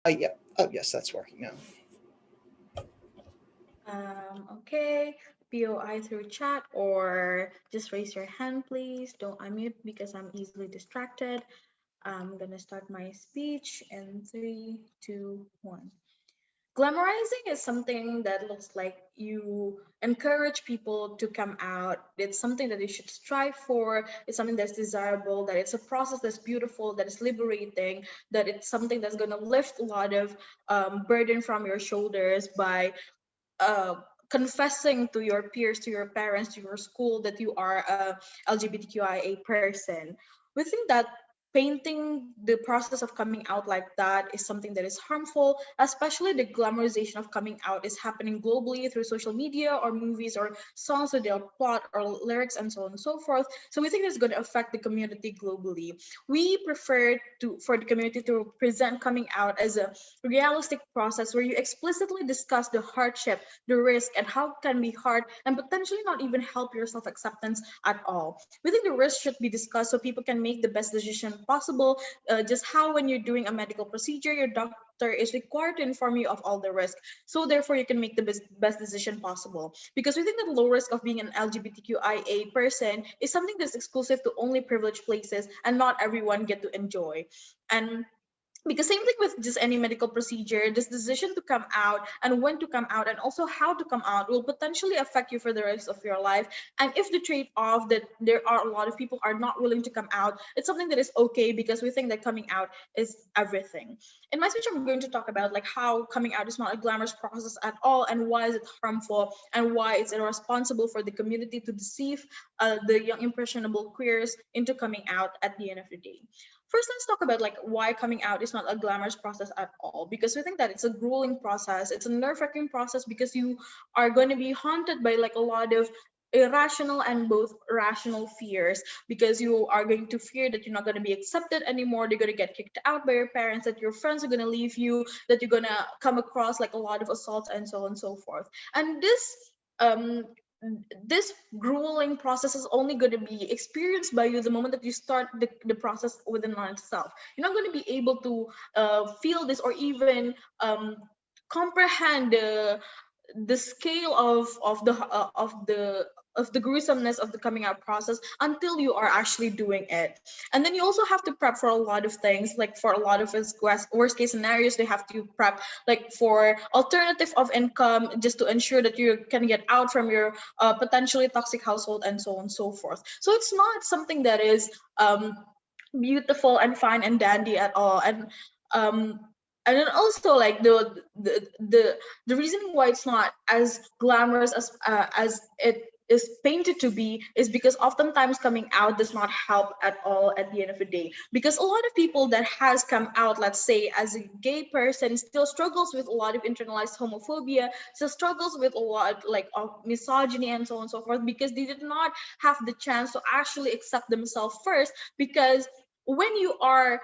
Yeah. Oh, yes, that's working now. Okay, POI through chat or just raise your hand, please. Don't unmute because I'm easily distracted. I'm gonna start my speech in three, two, one. Glamorizing is something that looks like you encourage people to come out. It's something that you should strive for. It's something that's desirable, that it's a process that's beautiful, that is liberating, that it's something that's going to lift a lot of burden from your shoulders by uh, confessing to your peers, to your parents, to your school that you are a LGBTQIA person. We think that painting the process of coming out like that is something that is harmful, especially the glamorization of coming out is happening globally through social media or movies or songs with their plot or lyrics and so on and so forth. So we think it's going to affect the community globally. We prefer to for the community to present coming out as a realistic process where you explicitly discuss the hardship, the risk, and how it can be hard and potentially not even help your self acceptance at all. We think the risk should be discussed so people can make the best decision possible. Just how, when you're doing a medical procedure, your doctor is required to inform you of all the risk. So, therefore, you can make the best decision possible. Because we think that low risk of being an LGBTQIA person is something that's exclusive to only privileged places and not everyone get to enjoy. And because same thing with just any medical procedure, this decision to come out and when to come out and also how to come out will potentially affect you for the rest of your life. And if the trade-off that there are a lot of people are not willing to come out, it's something that is okay because we think that coming out is everything. In my speech, I'm going to talk about like how coming out is not a glamorous process at all, and why is it harmful, and why it's irresponsible for the community to deceive the young impressionable queers into coming out at the end of the day. First, let's talk about like why coming out is not a glamorous process at all. Because we think that it's a grueling process. It's a nerve-wracking process because you are going to be haunted by like a lot of irrational and both rational fears, because you are going to fear that you're not going to be accepted anymore, you're going to get kicked out by your parents, that your friends are going to leave you, that you're going to come across like a lot of assaults and so on and so forth. And um this grueling process is only going to be experienced by you the moment that you start the process within on itself. You're not going to be able to feel this or even comprehend the scale of the gruesomeness of the coming out process until you are actually doing it. And then you also have to prep for a lot of things, like for a lot of worst case scenarios they have to prep like for alternative of income just to ensure that you can get out from your potentially toxic household and so on and so forth. So it's not something that is beautiful and fine and dandy at all. Um and then also like the reasoning why it's not as glamorous as it is painted to be is because oftentimes coming out does not help at all at the end of the day, because a lot of people that has come out, let's say as a gay person, still struggles with a lot of internalized homophobia, still struggles with a lot like of misogyny and so on and so forth, because they did not have the chance to actually accept themselves first. Because when you are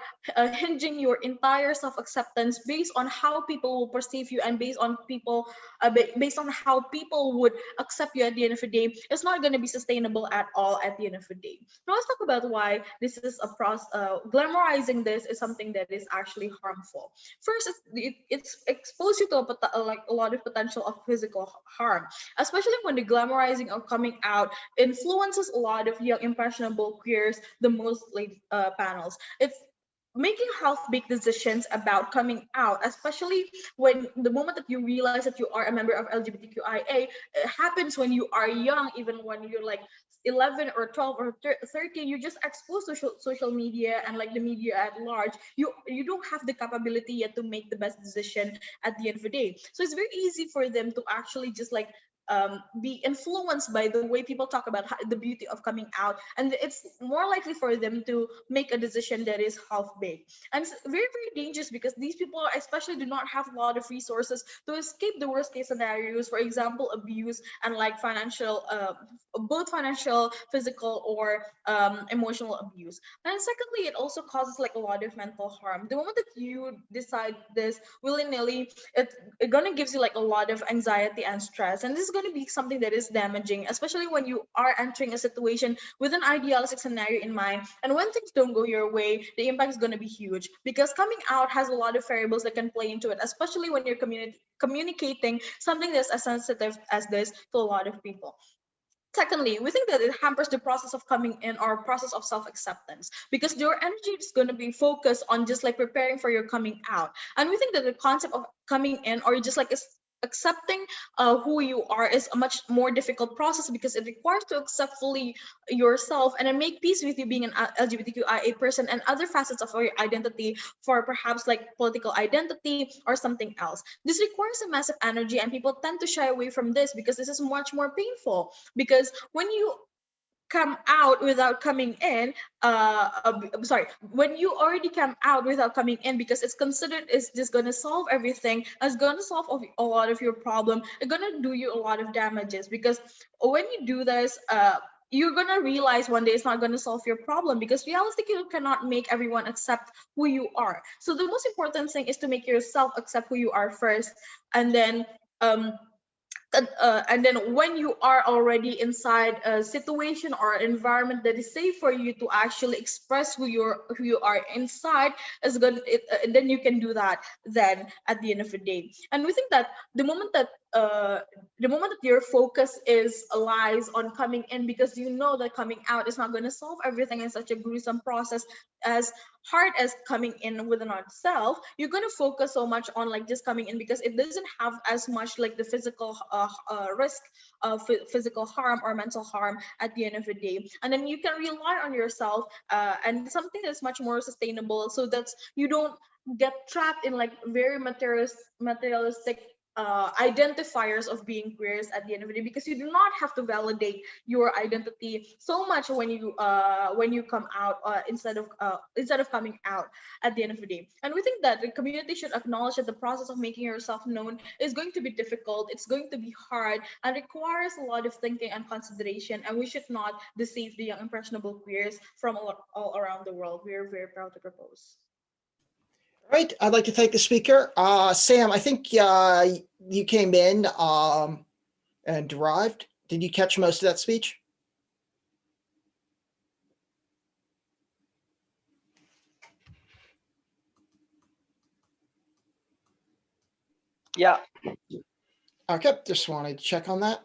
hinging your entire self-acceptance based on how people will perceive you and based on people based on how people would accept you at the end of the day, it's not going to be sustainable at all at the end of the day. Now let's talk about why this is a process. Glamorizing this is something that is actually harmful. First, it's exposed you to like a lot of potential of physical harm, especially when the glamorizing of coming out influences a lot of young impressionable queers the most like panels. It's making half-baked decisions about coming out, especially when the moment that you realize that you are a member of LGBTQIA, it happens when you are young, even when you're like 11 or 12 or 13. You're just exposed to social media and like the media at large. You don't have the capability yet to make the best decision at the end of the day. So it's very easy for them to actually just like be influenced by the way people talk about the beauty of coming out, and it's more likely for them to make a decision that is half baked. And it's very very dangerous because these people especially do not have a lot of resources to escape the worst case scenarios, for example abuse and like financial both financial, physical, or emotional abuse. And secondly, it also causes like a lot of mental harm. The moment that you decide this willy-nilly, it gonna gives you like a lot of anxiety and stress, and this is going to be something that is damaging, especially when you are entering a situation with an idealistic scenario in mind. And when things don't go your way, the impact is going to be huge, because coming out has a lot of variables that can play into it, especially when you're communicating something that's as sensitive as this to a lot of people. Secondly, we think that it hampers the process of coming in or process of self-acceptance, because your energy is going to be focused on just like preparing for your coming out. And we think that the concept of coming in or just like accepting who you are is a much more difficult process, because it requires to accept fully yourself and then make peace with you being an LGBTQIA person and other facets of your identity, for perhaps like political identity or something else. This requires a massive energy, and people tend to shy away from this because this is much more painful. Because when you come out without coming in, when you already come out without coming in, because it's considered is just going to solve everything, it's going to solve a lot of your problem, it's going to do you a lot of damages. Because when you do this, you're going to realize one day it's not going to solve your problem, because realistically you cannot make everyone accept who you are. So the most important thing is to make yourself accept who you are first, and then when you are already inside a situation or environment that is safe for you to actually express who you are inside, is good, then you can do that then at the end of the day. And we think that the moment that your focus lies on coming in, because you know that coming out is not going to solve everything in such a gruesome process, as hard as coming in within ourselves, you're going to focus so much on like just coming in, because it doesn't have as much like the physical risk of physical harm or mental harm at the end of the day. And then you can rely on yourself and something that's much more sustainable, so that you don't get trapped in like very materialistic identifiers of being queers at the end of the day, because you do not have to validate your identity so much when you come out, instead of coming out at the end of the day. And we think that the community should acknowledge that the process of making yourself known is going to be difficult, it's going to be hard, and requires a lot of thinking and consideration, and we should not deceive the young impressionable queers from all around the world. We are very proud to propose. All right, I'd like to thank the speaker. Sam, I think you came in and derived. Did you catch most of that speech? Yeah. Okay, just wanted to check on that.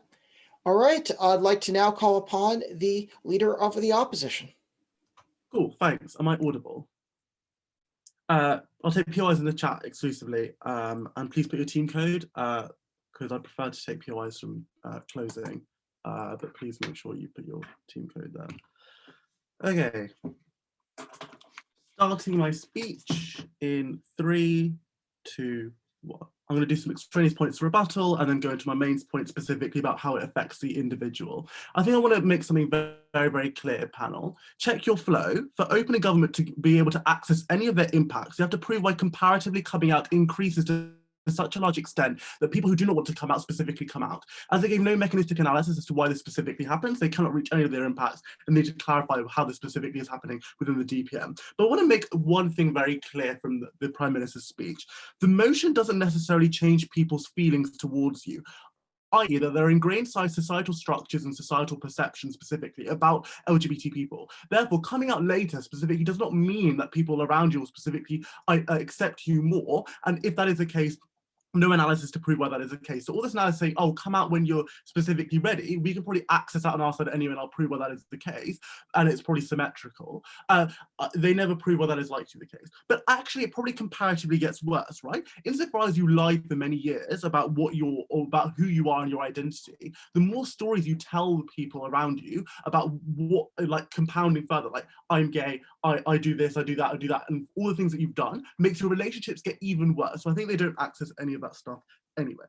All right, I'd like to now call upon the leader of the opposition. Cool, thanks. Am I audible? I'll take POIs in the chat exclusively, and please put your team code, because I prefer to take POIs from closing, but please make sure you put your team code there. Okay, starting my speech in 3, 2, 1. I'm going to do some extraneous points to rebuttal and then go into my main point specifically about how it affects the individual. I think I want to make something very, very clear, panel. Check your flow. For opening government to be able to access any of their impacts, you have to prove why comparatively coming out increases to such a large extent that people who do not want to come out specifically come out. As they gave no mechanistic analysis as to why this specifically happens, they cannot reach any of their impacts, and they need to clarify how this specifically is happening within the DPM. But I want to make one thing very clear from the Prime Minister's speech. The motion doesn't necessarily change people's feelings towards you, i.e. that there are ingrained societal structures and societal perceptions specifically about LGBT people. Therefore, coming out later specifically does not mean that people around you will specifically accept you more, and if that is the case, no analysis to prove why that is the case. So all this analysis saying, oh, come out when you're specifically ready, we can probably access that on our side anyway, and I'll prove why that is the case, and it's probably symmetrical. They never prove why that is likely the case. But actually, it probably comparatively gets worse, right? Insofar as you lied for many years about what you're, or about who you are and your identity, the more stories you tell the people around you about what, like compounding further, like I'm gay, I do this, I do that, and all the things that you've done makes your relationships get even worse. So I think they don't access any of that stuff anyway.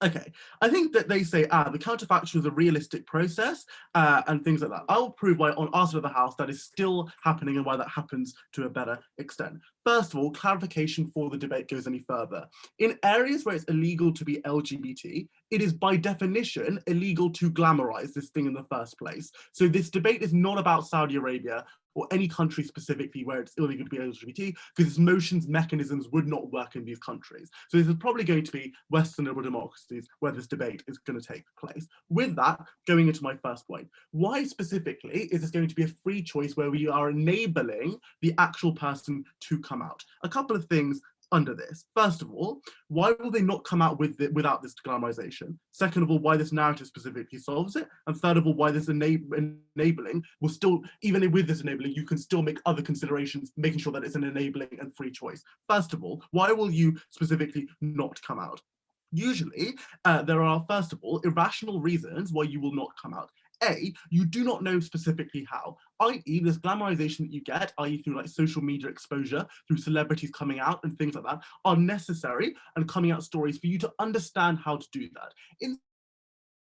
Okay, I think that they say, the counterfactual is a realistic process and things like that. I'll prove why on our side of the house that is still happening and why that happens to a better extent. First of all, clarification before the debate goes any further. In areas where it's illegal to be LGBT, it is by definition illegal to glamorize this thing in the first place. So this debate is not about Saudi Arabia or any country specifically where it's illegal to be LGBT, because its motions, mechanisms would not work in these countries. So this is probably going to be Western liberal democracies where this debate is going to take place. With that, going into my first point, why specifically is this going to be a free choice where we are enabling the actual person to come out? A couple of things under this. First of all, why will they not come out with it without this de-glamorization? Second of all, why this narrative specifically solves it? And third of all, why this enabling will still, even with this enabling, you can still make other considerations, making sure that it's an enabling and free choice. First of all, why will you specifically not come out? Usually, there are, first of all, irrational reasons why you will not come out. A, you do not know specifically how, i.e. this glamorization that you get, i.e. through like social media exposure, through celebrities coming out and things like that, are necessary and coming out stories for you to understand how to do that. In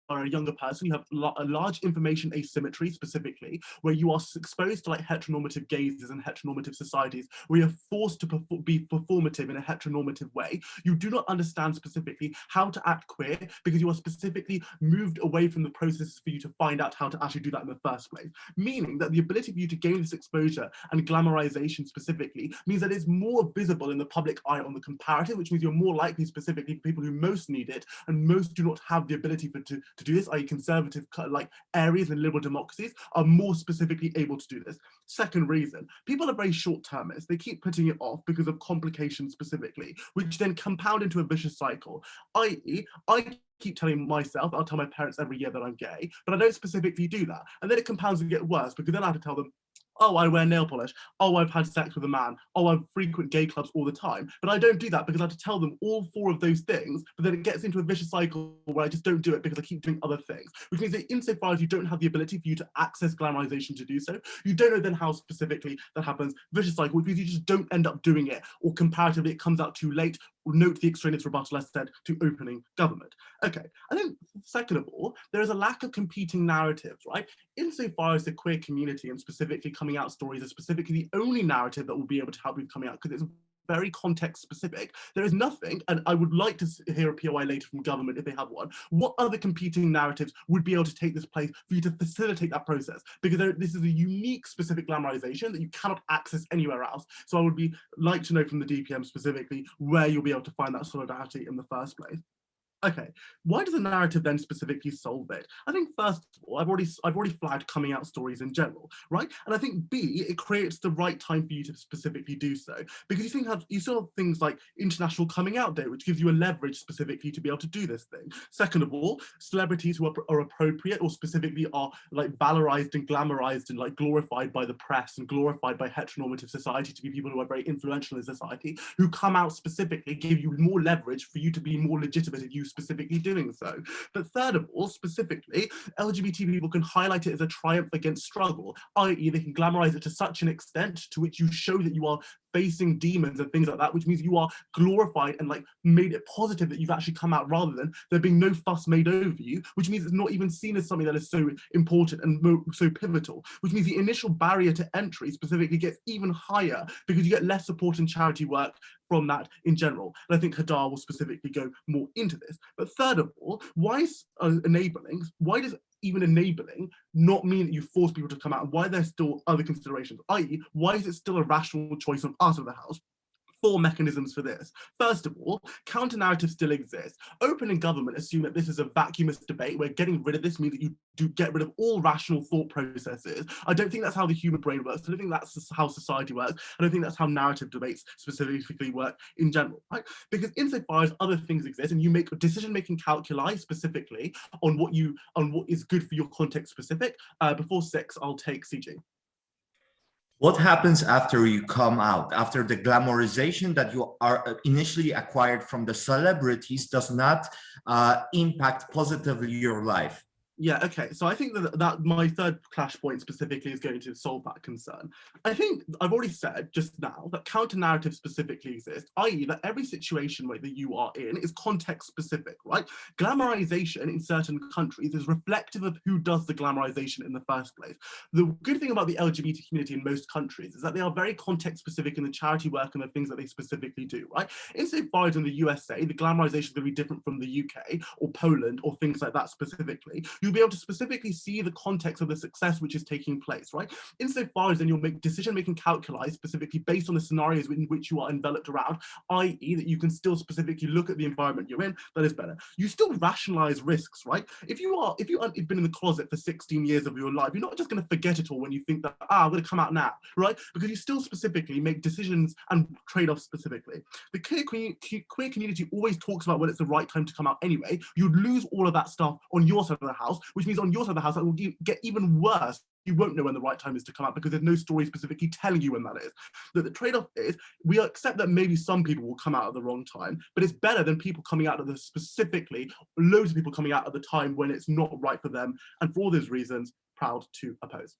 are a younger person, you have a large information asymmetry specifically, where you are exposed to like heteronormative gazes and heteronormative societies, where you're forced to be performative in a heteronormative way. You do not understand specifically how to act queer because you are specifically moved away from the processes for you to find out how to actually do that in the first place. Meaning that the ability for you to gain this exposure and glamorization specifically means that it's more visible in the public eye on the comparative, which means you're more likely specifically people who most need it and most do not have the ability to do this, i.e. conservative like areas in liberal democracies are more specifically able to do this. Second reason, people are very short-termist. They keep putting it off because of complications specifically, which then compound into a vicious cycle, i.e. I keep telling myself, I'll tell my parents every year that I'm gay, but I don't specifically do that. And then it compounds and get worse because then I have to tell them, oh, I wear nail polish. Oh, I've had sex with a man. Oh, I frequent gay clubs all the time. But I don't do that because I have to tell them all four of those things, but then it gets into a vicious cycle where I just don't do it because I keep doing other things. Which means that insofar as you don't have the ability for you to access glamorization to do so, you don't know then how specifically that happens. Vicious cycle, which means you just don't end up doing it, or comparatively it comes out too late. Note the extraneous rebuttal as said to opening government. Okay, and then second of all, there is a lack of competing narratives, right? Insofar as the queer community and specifically coming out stories are specifically the only narrative that will be able to help you coming out, because it's very context specific. There is nothing, and I would like to hear a POI later from government if they have one, what other competing narratives would be able to take this place for you to facilitate that process? Because this is a unique specific glamorization that you cannot access anywhere else. So I would like to know from the DPM specifically where you'll be able to find that solidarity in the first place. Okay, why does the narrative then specifically solve it? I think first of all, I've already flagged coming out stories in general, right? And I think B, it creates the right time for you to specifically do so, because you still have things like International Coming Out Day, which gives you a leverage specifically to be able to do this thing. Second of all, celebrities who are appropriate or specifically are like valorized and glamorized and like glorified by the press and glorified by heteronormative society to be people who are very influential in society, who come out specifically, give you more leverage for you to be more legitimate in you specifically doing so. But third of all, specifically, LGBT people can highlight it as a triumph against struggle, i.e. they can glamorize it to such an extent to which you show that you are facing demons and things like that, which means you are glorified and like made it positive that you've actually come out rather than there being no fuss made over you, which means it's not even seen as something that is so important and so pivotal, which means the initial barrier to entry specifically gets even higher because you get less support and charity work from that in general. And I think Hadar will specifically go more into this. But third of all, why does even enabling not mean that you force people to come out, and why there's still other considerations, i.e. why is it still a rational choice on us of the House? Four mechanisms for this. First of all, counter-narratives still exist. Open in government assume that this is a vacuumous debate where getting rid of this means that you do get rid of all rational thought processes. I don't think that's how the human brain works. I don't think that's how society works. I don't think that's how narrative debates specifically work in general, right? Because insofar as other things exist and you make decision-making calculi specifically on what is good for your context specific, before 6, I'll take CG. What happens after you come out, after the glamorization that you are initially acquired from the celebrities does not impact positively your life? Yeah, okay. So I think that my third clash point specifically is going to solve that concern. I think I've already said just now that counter-narratives specifically exist, i.e. that every situation that you are in is context specific, right? Glamorization in certain countries is reflective of who does the glamorization in the first place. The good thing about the LGBT community in most countries is that they are very context specific in the charity work and the things that they specifically do, right? Insofar as in the USA, the glamorization is going to be different from the UK or Poland or things like that specifically. you'll be able to specifically see the context of the success which is taking place, right? Insofar as then you'll make decision-making calculi specifically based on the scenarios in which you are enveloped around, i.e. that you can still specifically look at the environment you're in, that is better. You still rationalize risks, right? If you've been in the closet for 16 years of your life, you're not just going to forget it all when you think that, I'm going to come out now, right? Because you still specifically make decisions and trade-offs specifically. The queer community always talks about when it's the right time to come out anyway. You'd lose all of that stuff on your side of the house, which means on your side of the house, that will get even worse. You won't know when the right time is to come out because there's no story specifically telling you when that is. The trade-off is we accept that maybe some people will come out at the wrong time, but it's better than people coming out at the specifically, loads of people coming out at the time when it's not right for them. And for all those reasons, proud to oppose.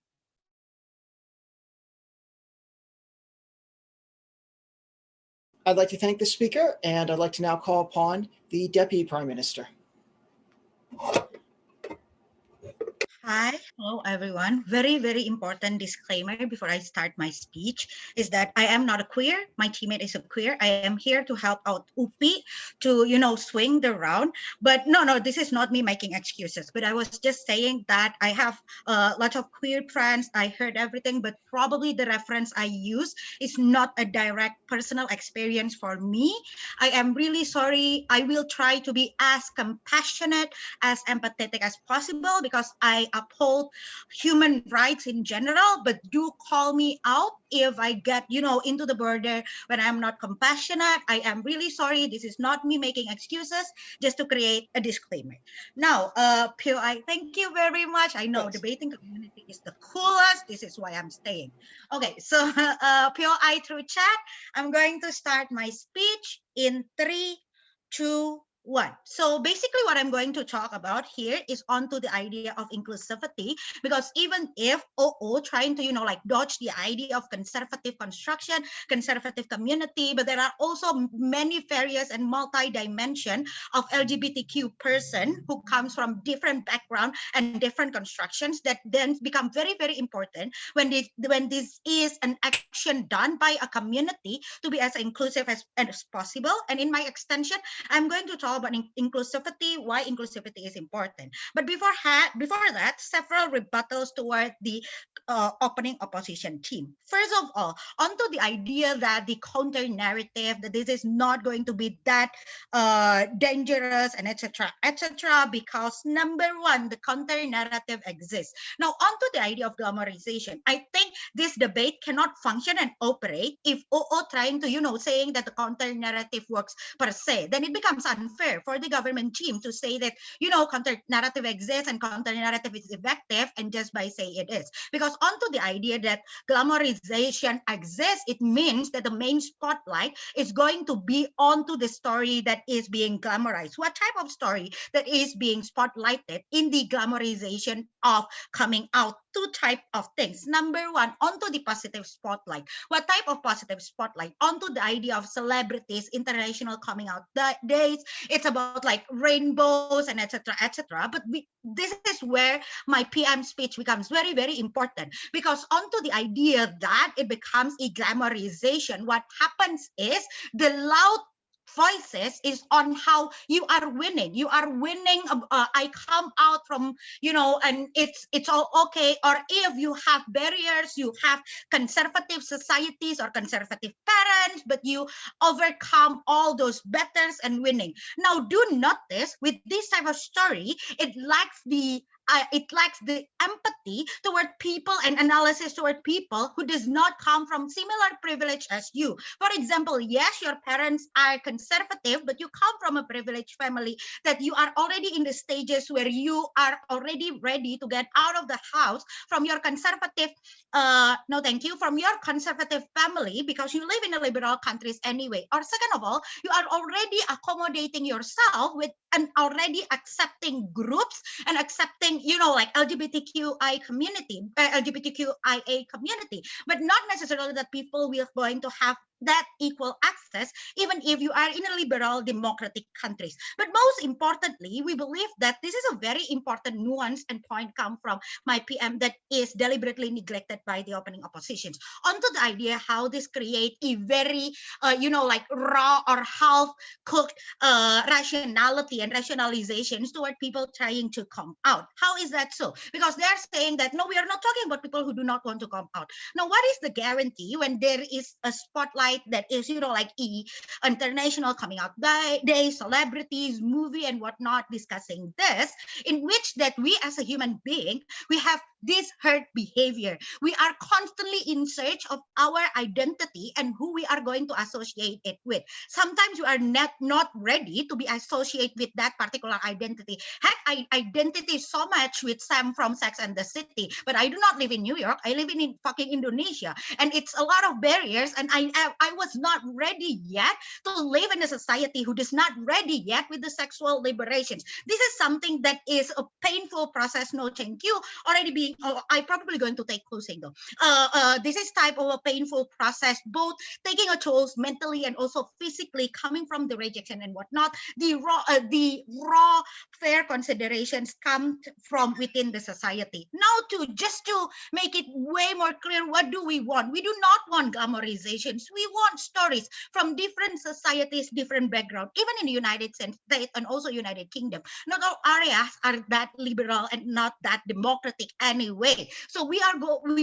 I'd like to thank the speaker, and I'd like to now call upon the Deputy Prime Minister. Hi, hello everyone. Very, very important disclaimer before I start my speech is that I am not a queer. My teammate is a queer. I am here to help out Upi to, swing the round. But no, this is not me making excuses. But I was just saying that I have lots of queer friends. I heard everything, but probably the reference I use is not a direct personal experience for me. I am really sorry. I will try to be as compassionate, as empathetic as possible because I uphold human rights in general, but do call me out if I get, into the border when I'm not compassionate. I am really sorry. This is not me making excuses, just to create a disclaimer. Now, POI, thank you very much. I know debating community is the coolest. This is why I'm staying. Okay, so POI through chat, I'm going to start my speech in 3, 2, 1. So basically what I'm going to talk about here is onto the idea of inclusivity, because even if OO trying to, dodge the idea of conservative construction, conservative community, but there are also many various and multi-dimension of LGBTQ person who comes from different background and different constructions that then become very, very important when this is an action done by a community to be as inclusive as possible. And in my extension, I'm going to talk about inclusivity, why inclusivity is important. But before that, several rebuttals toward the opening opposition team. First of all, onto the idea that the counter narrative, that this is not going to be that dangerous and etc., because number one, the counter narrative exists. Now, onto the idea of glamorization, I think this debate cannot function and operate if OO trying to, saying that the counter narrative works per se. Then it becomes unfair for the government team to say that, counter narrative exists and counter narrative is effective, and just by saying it is. Because onto the idea that glamorization exists, it means that the main spotlight is going to be onto the story that is being glamorized. What type of story that is being spotlighted in the glamorization of coming out? Two type of things. Number one, onto the positive spotlight. What type of positive spotlight? Onto the idea of celebrities, international coming out days. It's about like rainbows and etc. But this is where my PM speech becomes very, very important, because onto the idea that it becomes a glamorization, what happens is the loud voices is on how you are winning. You are winning. I come out from, and it's all okay. Or if you have barriers, you have conservative societies or conservative parents, but you overcome all those battles and winning. Now, do notice with this type of story, it lacks the empathy toward people and analysis toward people who does not come from similar privilege as you. For example, yes, your parents are conservative, but you come from a privileged family that you are already in the stages where you are already ready to get out of the house from your conservative, from your conservative family, because you live in a liberal countries anyway. Or second of all, you are already accommodating yourself with an already accepting groups and accepting, like LGBTQIA community, but not necessarily that people will going to have that equal access, even if you are in a liberal democratic countries. But most importantly, we believe that this is a very important nuance and point come from my PM that is deliberately neglected by the opening oppositions onto the idea how this create a very, like raw or half-cooked rationality and rationalizations toward people trying to come out. How is that so? Because they are saying that, no, we are not talking about people who do not want to come out. Now, what is the guarantee when there is a spotlight that is, like international coming out day, celebrities, movie and whatnot discussing this, in which that we as a human being, we have this herd behavior. We are constantly in search of our identity and who we are going to associate it with. Sometimes you are not ready to be associated with that particular identity. Heck, I identity so much with Sam from Sex and the City, but I do not live in New York. I live in fucking Indonesia, and it's a lot of barriers. And I was not ready yet to live in a society who is not ready yet with the sexual liberations. This is something that is a painful process. No, thank you. Already being, I'm probably going to take closing though. This is type of a painful process, both taking a toll mentally and also physically, coming from the rejection and whatnot. The raw fair considerations come from within the society. Now, just to make it way more clear, what do we want? We do not want glamorizations. We want stories from different societies, different background. Even in the United States and also United Kingdom, not all areas are that liberal and not that democratic anyway. So we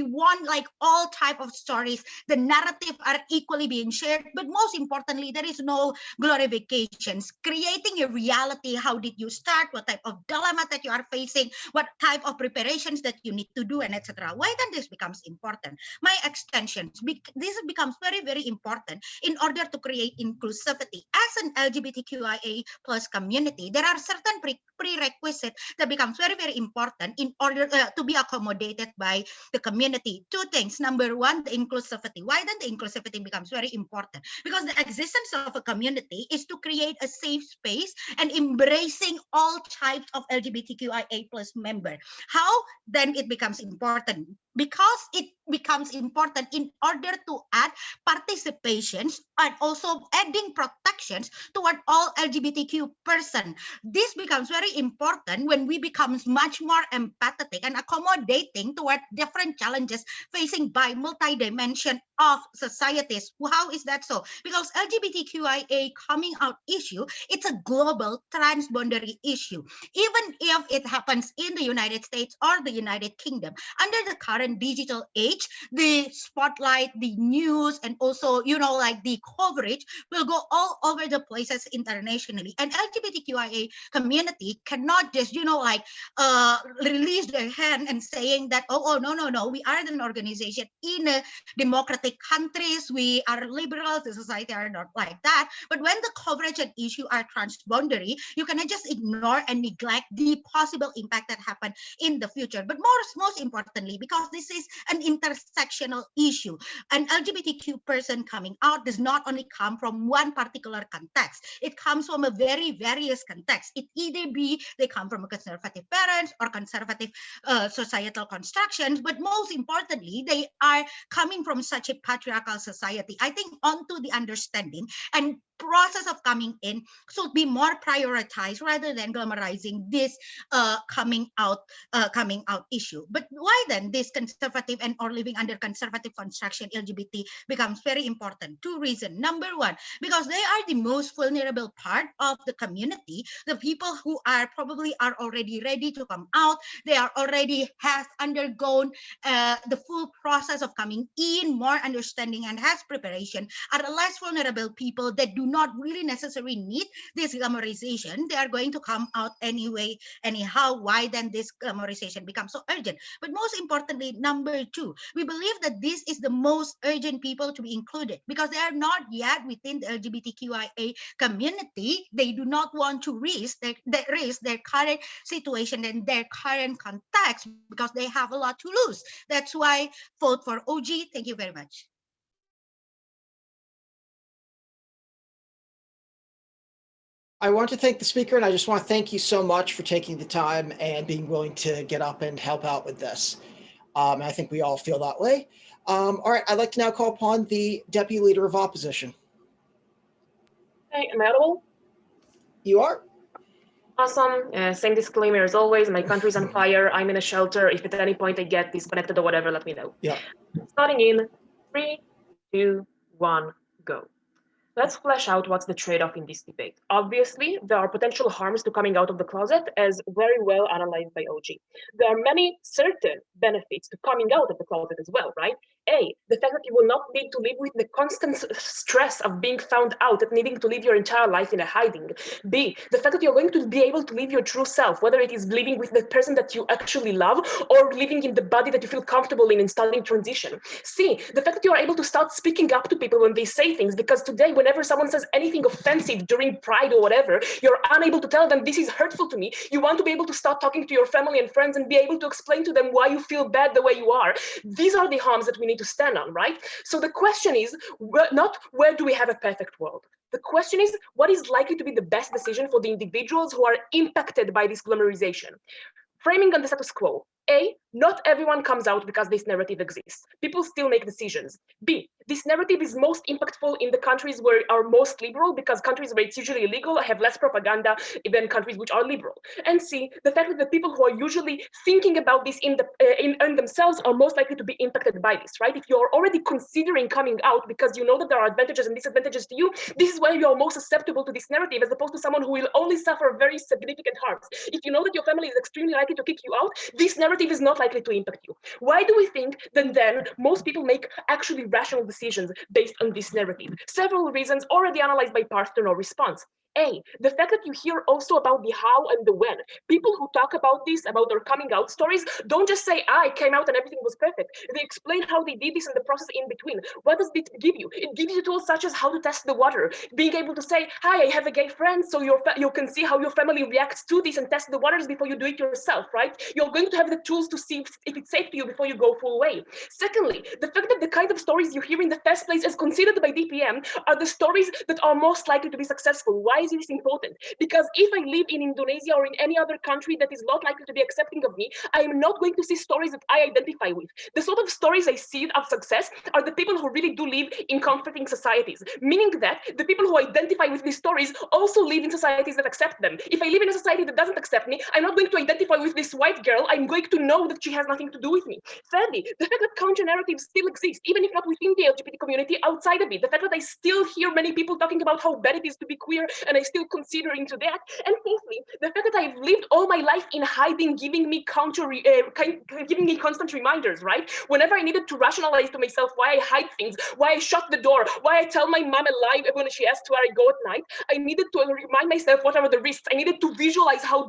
want like all type of stories. The narrative are equally being shared, but most importantly, there is no glorifications. Creating a reality. How did you start? What type of dilemma that you are facing? What type of preparations that you need to do, and etc. Why then this becomes important? My extensions. This becomes very, very important in order to create inclusivity. As an LGBTQIA plus community, there are certain prerequisites that becomes very, very important in order to be accommodated by the community. Two things. Number one, the inclusivity. Why then the inclusivity becomes very important? Because the existence of a community is to create a safe space and embracing all types of LGBTQIA plus member. How then it becomes important? Because it becomes important in order to add participations and also adding protections toward all LGBTQ person. This becomes very important when we become much more empathetic and accommodating toward different challenges facing by multi-dimension of societies. How is that so? Because LGBTQIA coming out issue, it's a global transboundary issue. Even if it happens in the United States or the United Kingdom, under the current digital age, the spotlight, the news, and also, like the coverage will go all over the places internationally. And LGBTQIA community cannot just, release their hand and saying that, no, we are an organization in a democratic countries, we are liberals, the society are not like that. But when the coverage and issue are transboundary, you cannot just ignore and neglect the possible impact that happen in the future. But most importantly, because this is an intersectional issue, an LGBTQ person coming out does not only come from one particular context, it comes from a very various context. It either be they come from a conservative parents or conservative societal constructions, but most importantly, they are coming from such a patriarchal society. I think onto the understanding and process of coming in should be more prioritized rather than glamorizing this coming out issue. But why then this conservative and or living under conservative construction LGBT becomes very important? Two reasons. Number one, because they are the most vulnerable part of the community, the people who are already ready to come out, they are already have undergone the full process of coming in, more understanding and has preparation, are the less vulnerable people that do not really necessarily need this glamorization. They are going to come out anyway, anyhow. Why then this glamorization becomes so urgent? But most importantly, number two, we believe that this is the most urgent people to be included because they are not yet within the LGBTQIA community. They do not want to risk their current situation and their current context because they have a lot to lose. That's why vote for OG. Thank you very much. I want to thank the speaker, and I just want to thank you so much for taking the time and being willing to get up and help out with this. I think we all feel that way. All right, I'd like to now call upon the Deputy Leader of Opposition. Hey, am I audible? You are? Awesome. Same disclaimer as always. My country's on fire. I'm in a shelter. If at any point I get disconnected or whatever, let me know. Yeah. Starting in 3, 2, 1, go. Let's flesh out what's the trade-off in this debate. Obviously, there are potential harms to coming out of the closet, as very well analyzed by OG. There are many certain benefits to coming out of the closet as well, right? A, the fact that you will not need to live with the constant stress of being found out and needing to live your entire life in a hiding. B, the fact that you're going to be able to live your true self, whether it is living with the person that you actually love or living in the body that you feel comfortable in and starting transition. C, the fact that you are able to start speaking up to people when they say things, because today, whenever someone says anything offensive during Pride or whatever, you're unable to tell them this is hurtful to me. You want to be able to start talking to your family and friends and be able to explain to them why you feel bad the way you are. These are the harms that we need to stand on, right? So the question is not where do we have a perfect world? The question is what is likely to be the best decision for the individuals who are impacted by this glamorization? Framing on the status quo. A, not everyone comes out because this narrative exists. People still make decisions. B, this narrative is most impactful in the countries where are most liberal, because countries where it's usually illegal have less propaganda than countries which are liberal. And C, the fact that the people who are usually thinking about this in themselves are most likely to be impacted by this, right? If you're already considering coming out because you know that there are advantages and disadvantages to you, this is where you're most susceptible to this narrative, as opposed to someone who will only suffer very significant harms. If you know that your family is extremely likely to kick you out, this narrative is not likely to impact you. Why do we think that then most people make actually rational decisions based on this narrative? Several reasons already analyzed by Parth to no response. A, the fact that you hear also about the how and the when. People who talk about this, about their coming out stories, don't just say, I came out and everything was perfect. They explain how they did this and the process in between. What does it give you? It gives you tools such as how to test the water, being able to say, hi, I have a gay friend, so you can see how your family reacts to this and test the waters before you do it yourself, right? You're going to have the tools to see if it's safe to you before you go full way. Secondly, the fact that the kind of stories you hear in the first place as considered by DPM are the stories that are most likely to be successful. Why is this important? Because if I live in Indonesia or in any other country that is not likely to be accepting of me, I am not going to see stories that I identify with. The sort of stories I see of success are the people who really do live in comforting societies, meaning that the people who identify with these stories also live in societies that accept them. If I live in a society that doesn't accept me, I'm not going to identify with this white girl. I'm going to know that she has nothing to do with me. Thirdly, the fact that counter narratives still exist, even if not within the LGBT community, outside of it. The fact that I still hear many people talking about how bad it is to be queer, and I still consider into that. And fourthly, the fact that I've lived all my life in hiding, giving me constant reminders, right? Whenever I needed to rationalize to myself why I hide things, why I shut the door, why I tell my mom a lie when she asks where I go at night, I needed to remind myself what are the risks. I needed to visualize how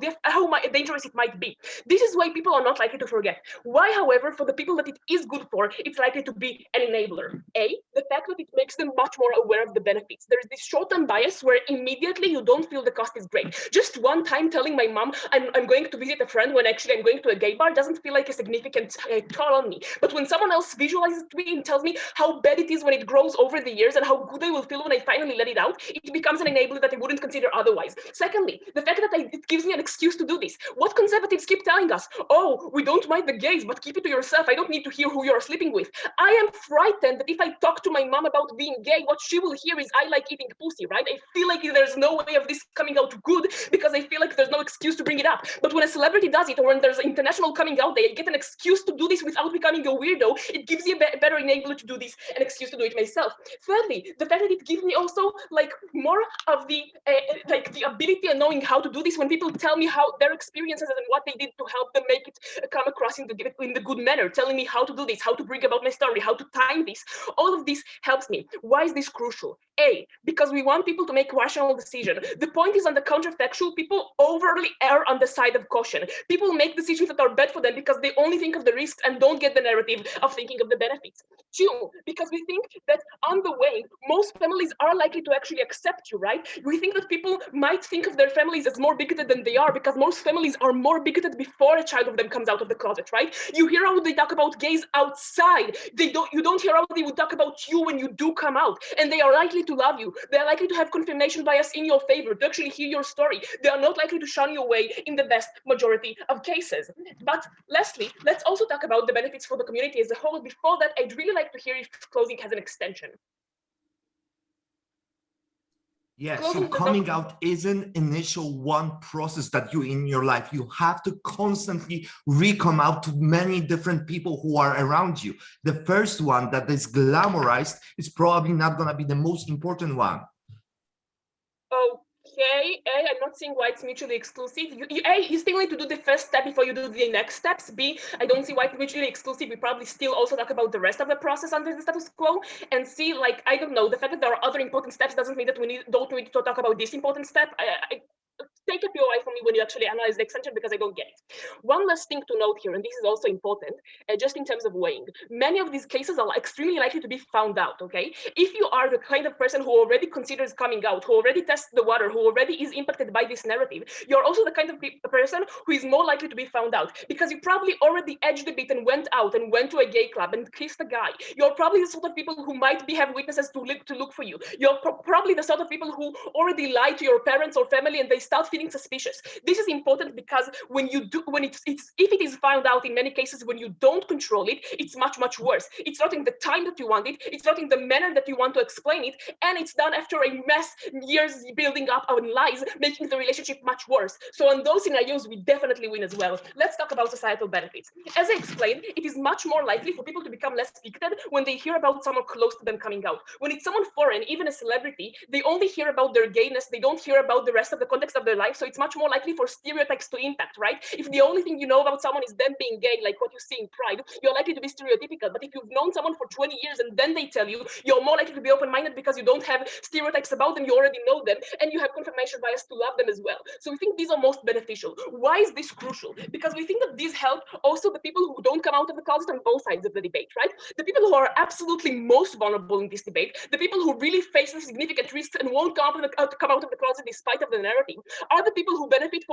dangerous it might be. This is why people are not likely to forget. Why, however, for the people that it is good for, it's likely to be an enabler. A, the fact that it makes them much more aware of the benefits. There is this short-term bias where immediately you don't feel the cost is great. Just one time telling my mom I'm going to visit a friend when actually I'm going to a gay bar doesn't feel like a significant toll on me. But when someone else visualizes it to me and tells me how bad it is when it grows over the years and how good I will feel when I finally let it out, it becomes an enabler that I wouldn't consider otherwise. Secondly, the fact that it gives me an excuse to do this. What conservatives keep telling us? Oh, we don't mind the gays, but keep it to yourself. I don't need to hear who you're sleeping with. I am frightened that if I talk to my mom about being gay, what she will hear is I like eating pussy, right? I feel like there's no way of this coming out good because I feel like there's no excuse to bring it up. But when a celebrity does it, or when there's an international coming out day, I get an excuse to do this without becoming a weirdo. It gives me a better enabler to do this, an excuse to do it myself. Thirdly, the fact that it gives me also like more of the like the ability and knowing how to do this when people tell me how their experiences and what they did to help them make it come across in the good manner, telling me how to do this, how to bring about my story, how to time this. All of this helps me. Why is this crucial? A, because we want people to make rational decisions. The point is on the counterfactual, people overly err on the side of caution. People make decisions that are bad for them because they only think of the risks and don't get the narrative of thinking of the benefits. Two, because we think that on the way, most families are likely to actually accept you, right? We think that people might think of their families as more bigoted than they are because most families are more bigoted before a child of them comes out of the closet, right? You hear how they talk about gays outside. You don't hear how they would talk about you when you do come out, and they are likely to love you. They are likely to have confirmation bias in your favor to actually hear your story. They are not likely to shun you away in the vast majority of cases. But lastly, let's also talk about the benefits for the community as a whole. Before that, I'd really like to hear if closing has an extension. Yeah, Closing so does not- coming out is an initial one process that you in your life. You have to constantly re-come out to many different people who are around you. The first one that is glamorized is probably not going to be the most important one. Okay, A, I'm not seeing why it's mutually exclusive. You still need to do the first step before you do the next steps. B, I don't see why it's mutually exclusive. We probably still also talk about the rest of the process under the status quo. And C, like, I don't know, the fact that there are other important steps doesn't mean that we don't need to talk about this important step. Take a POI from me when you actually analyze the extension, because I don't get it. One last thing to note here, and this is also important, just in terms of weighing. Many of these cases are extremely likely to be found out, okay? If you are the kind of person who already considers coming out, who already tests the water, who already is impacted by this narrative, you're also the kind of person who is more likely to be found out, because you probably already edged a bit and went out and went to a gay club and kissed a guy. You're probably the sort of people who might have witnesses to look for you. You're probably the sort of people who already lied to your parents or family and they start feeling suspicious. This is important because if it is found out in many cases when you don't control it, it's much worse. It's not in the time that you want it, it's not in the manner that you want to explain it, and it's done after a mess, years building up on lies, making the relationship much worse. So on those scenarios, we definitely win as well. Let's talk about societal benefits. As I explained, it is much more likely for people to become less bigoted when they hear about someone close to them coming out. When it's someone foreign, even a celebrity, they only hear about their gayness, they don't hear about the rest of the context of their life. So it's much more likely for stereotypes to impact, right? If the only thing you know about someone is them being gay, like what you see in Pride, you're likely to be stereotypical. But if you've known someone for 20 years and then they tell you, you're more likely to be open-minded because you don't have stereotypes about them, you already know them, and you have confirmation bias to love them as well. So we think these are most beneficial. Why is this crucial? Because we think that these help also the people who don't come out of the closet on both sides of the debate, right? The people who are absolutely most vulnerable in this debate, the people who really face significant risks and won't come out of the closet despite of the narrative, are the people who benefit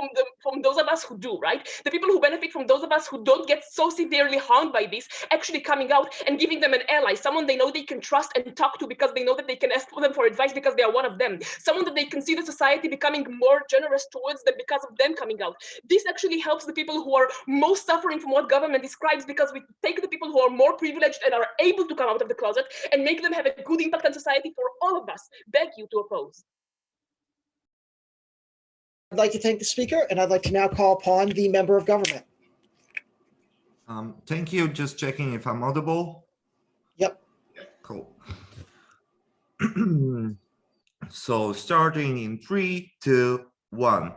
from those of us who do, right? The people who benefit from those of us who don't get so severely harmed by this, actually coming out and giving them an ally, someone they know they can trust and talk to because they know that they can ask them for advice because they are one of them, someone that they can see the society becoming more generous towards them because of them coming out. This actually helps the people who are most suffering from what government describes, because we take the people who are more privileged and are able to come out of the closet and make them have a good impact on society for all of us. Beg you to oppose. I'd like to thank the speaker, and I'd like to now call upon the member of government. Thank you. Just checking if I'm audible. Yep. Cool. So starting in 3, 2, 1.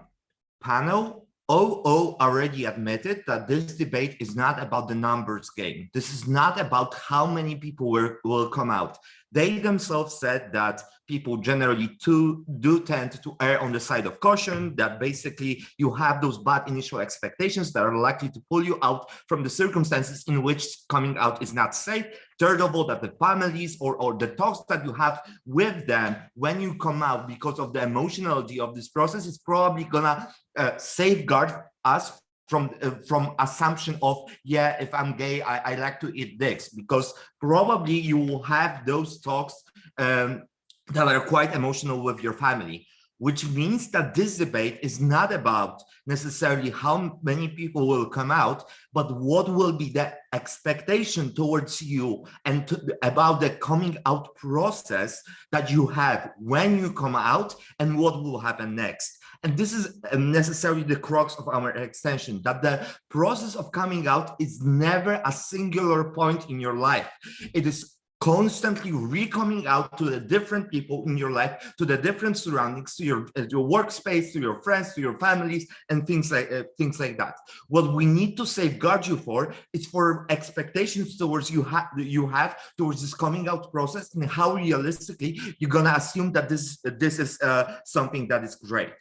Panel, OO already admitted that this debate is not about the numbers game. This is not about how many people will come out. They themselves said that people generally do tend to err on the side of caution, that basically you have those bad initial expectations that are likely to pull you out from the circumstances in which coming out is not safe. Third of all, that the families or the talks that you have with them when you come out, because of the emotionality of this process, is probably gonna safeguard us from assumption of, yeah, if I'm gay, I like to eat dicks, because probably you will have those talks that are quite emotional with your family, which means that this debate is not about necessarily how many people will come out, but what will be the expectation towards you and about the coming out process that you have when you come out and what will happen next. And this is necessarily the crux of our extension, that the process of coming out is never a singular point in your life. It is constantly re-coming out to the different people in your life, to the different surroundings, to your workspace, to your friends, to your families, and things like that. What we need to safeguard you for is for expectations towards you have towards this coming out process, and how realistically you're gonna assume that this is something that is great.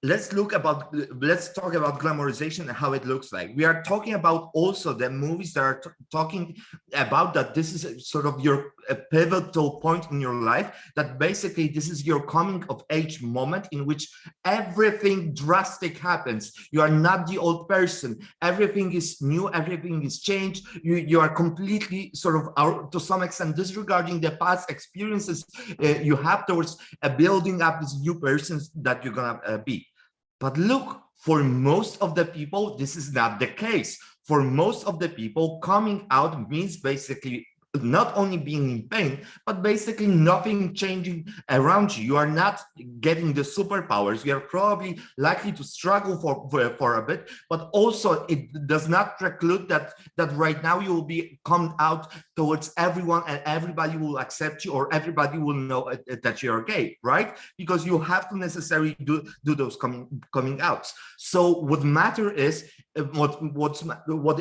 let's talk about glamorization and how it looks like. We are talking about also the movies that are talking about that this is sort of your pivotal point in your life, that basically this is your coming of age moment in which everything drastic happens. You are not the old person. Everything is new, everything is changed. You are completely sort of out, to some extent, disregarding the past experiences you have towards building up this new person that you're gonna be. But look, for most of the people, this is not the case. For most of the people, coming out means basically not only being in pain, but basically nothing changing around you. You are not getting the superpowers. You are probably likely to struggle for a bit, but also it does not preclude that right now you will be come out towards everyone and everybody will accept you, or everybody will know that you're gay, right? Because you have to necessarily do those coming outs. So what matter is, what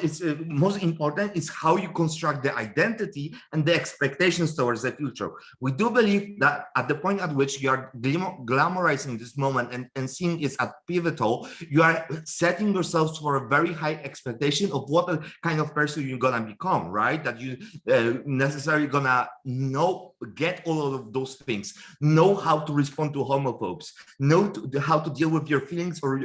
is most important is how you construct the identity and the expectations towards the future. We do believe that at the point at which you are glamorizing this moment and seeing it as pivotal, you are setting yourselves for a very high expectation of what kind of person you're gonna become, right? That you necessarily gonna get all of those things, know how to respond to homophobes, know how to deal with your feelings, or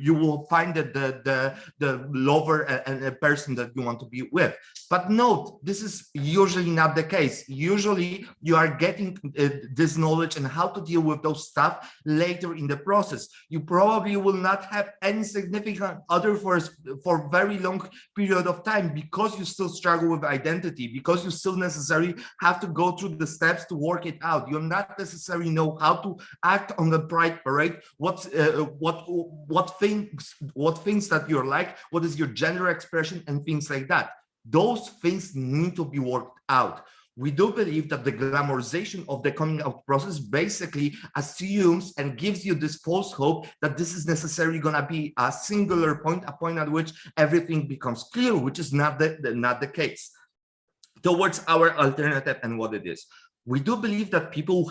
you will find that the lover and a person that you want to be with. But note, this is usually not the case. Usually you are getting this knowledge and how to deal with those stuff later in the process. You probably will not have any significant other for a very long period of time, because you still struggle with identity, because you still necessarily have to go through the steps to work it out. You'll not necessarily know how to act on the pride parade, what things that you're like, what is your gender expression, and things like that. Those things need to be worked out. We do believe that the glamorization of the coming out process basically assumes and gives you this false hope that this is necessarily going to be a singular point, a point at which everything becomes clear, which is not the case. Towards our alternative and what it is. We do believe that people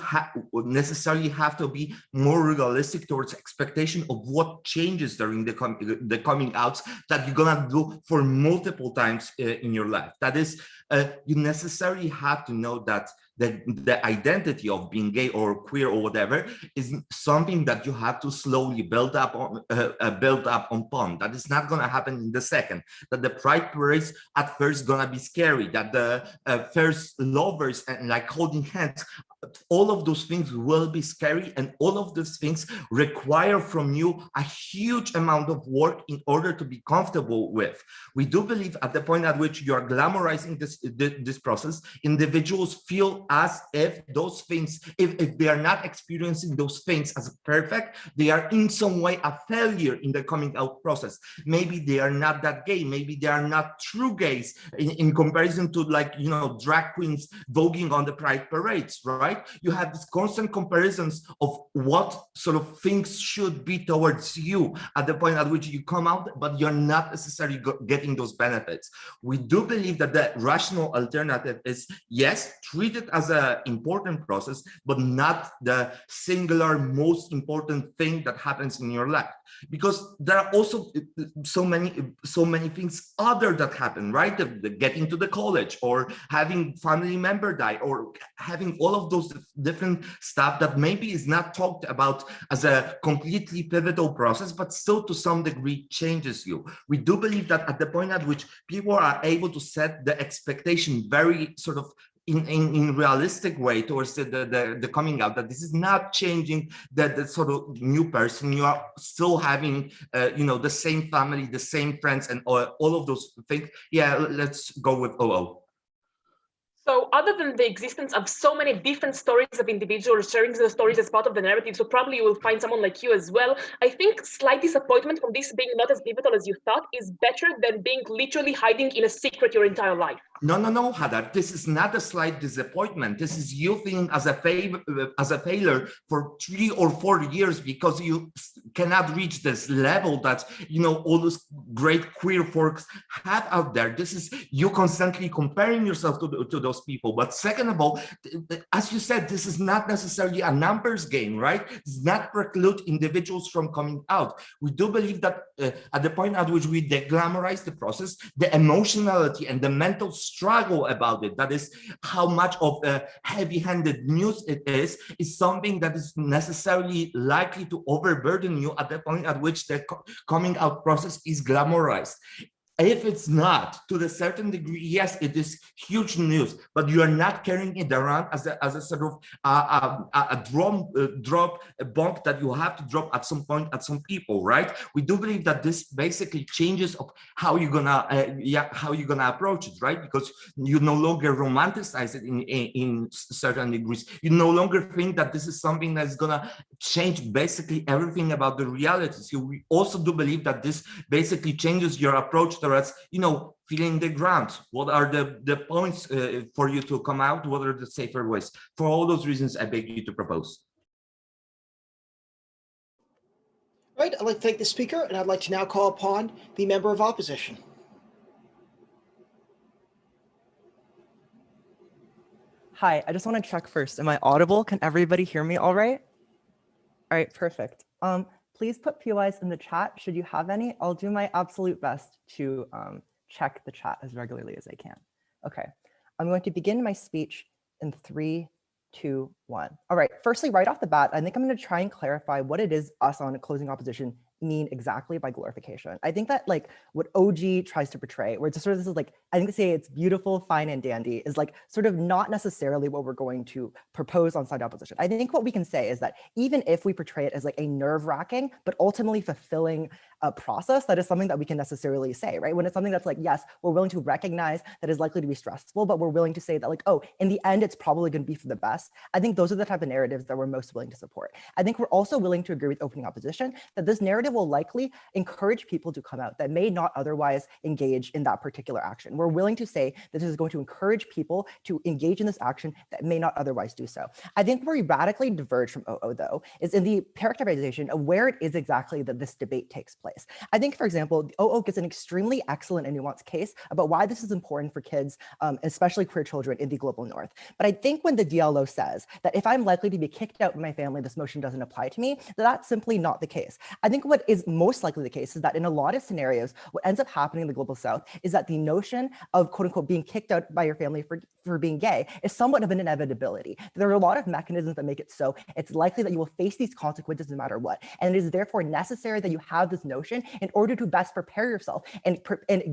necessarily have to be more realistic towards expectation of what changes during the coming outs that you're gonna do for multiple times in your life. That is, you necessarily have to know that the identity of being gay or queer or whatever is something that you have to slowly build up upon. That is not going to happen in the second. That the pride parades at first going to be scary. That the first lovers and like holding hands, all of those things will be scary, and all of those things require from you a huge amount of work in order to be comfortable with. We do believe at the point at which you are glamorizing this process, individuals feel as if those things, if they are not experiencing those things as perfect, they are in some way a failure in the coming out process. Maybe they are not that gay, maybe they are not true gays in comparison to, like, you know, drag queens voguing on the pride parades, right? You have this constant comparisons of what sort of things should be towards you at the point at which you come out, but you're not necessarily getting those benefits. We do believe that the rational alternative is, yes, treat it as an important process, but not the singular most important thing that happens in your life. Because there are also so many things other that happen, right? The getting to the college, or having family member die, or having all of those different stuff that maybe is not talked about as a completely pivotal process, but still to some degree changes you. We do believe that at the point at which people are able to set the expectation very sort of in realistic way towards the coming out, that this is not changing the sort of new person. You are still having you know, the same family, the same friends, and all of those things. Yeah, let's go with OO. So other than the existence of so many different stories of individuals sharing the stories as part of the narrative, so probably you will find someone like you as well, I think slight disappointment from this being not as pivotal as you thought is better than being literally hiding in a secret your entire life. No, Hadar. This is not a slight disappointment. This is you feeling as a failure for 3 or 4 years because you cannot reach this level that all those great queer folks have out there. This is you constantly comparing yourself to those people. But second of all, as you said, this is not necessarily a numbers game, right? It's not preclude individuals from coming out. We do believe that at the point at which we de-glamorize the process, the emotionality and the mental struggle about it, that is how much of a heavy-handed news it is something that is necessarily likely to overburden you at the point at which the coming out process is glamorized. If it's not, to a certain degree, yes, it is huge news, but you are not carrying it around as a sort of a bomb that you have to drop at some point at some people, right? We do believe that this basically changes of how you're gonna approach it, right? Because you no longer romanticize it in certain degrees. You no longer think that this is something that's gonna change basically everything about the reality. So we also do believe that this basically changes your approach towards, feeling the ground. What are the points for you to come out? What are the safer ways? For all those reasons, I beg you to propose. Right, I'd like to thank the speaker, and I'd like to now call upon the member of opposition. Hi, I just want to check first. Am I audible? Can everybody hear me all right? All right, perfect. Please put POIs in the chat. Should you have any, I'll do my absolute best to check the chat as regularly as I can. Okay, I'm going to begin my speech in 3, 2, 1. All right, firstly, right off the bat, I think I'm going to try and clarify what it is us on closing opposition mean exactly by glorification. I think that what OG tries to portray, where it's sort of this is I think they say it's beautiful, fine, and dandy, is sort of not necessarily what we're going to propose on side opposition. I think what we can say is that even if we portray it as a nerve-wracking but ultimately fulfilling process, that is something that we can necessarily say, right? When it's something that's yes, we're willing to recognize that is likely to be stressful, but we're willing to say that oh, in the end, it's probably going to be for the best. I think those are the type of narratives that we're most willing to support. I think we're also willing to agree with opening opposition that this narrative will likely encourage people to come out that may not otherwise engage in that particular action. We're willing to say that this is going to encourage people to engage in this action that may not otherwise do so. I think where we radically diverge from OO, though, is in the characterization of where it is exactly that this debate takes place. I think, for example, OO gives an extremely excellent and nuanced case about why this is important for kids, especially queer children in the global north. But I think when the DLO says that if I'm likely to be kicked out of my family, this motion doesn't apply to me, that's simply not the case. I think what is most likely the case is that in a lot of scenarios, what ends up happening in the global south is that the notion of quote unquote being kicked out by your family for being gay is somewhat of an inevitability. There are a lot of mechanisms that make it so it's likely that you will face these consequences no matter what. And it is therefore necessary that you have this notion in order to best prepare yourself and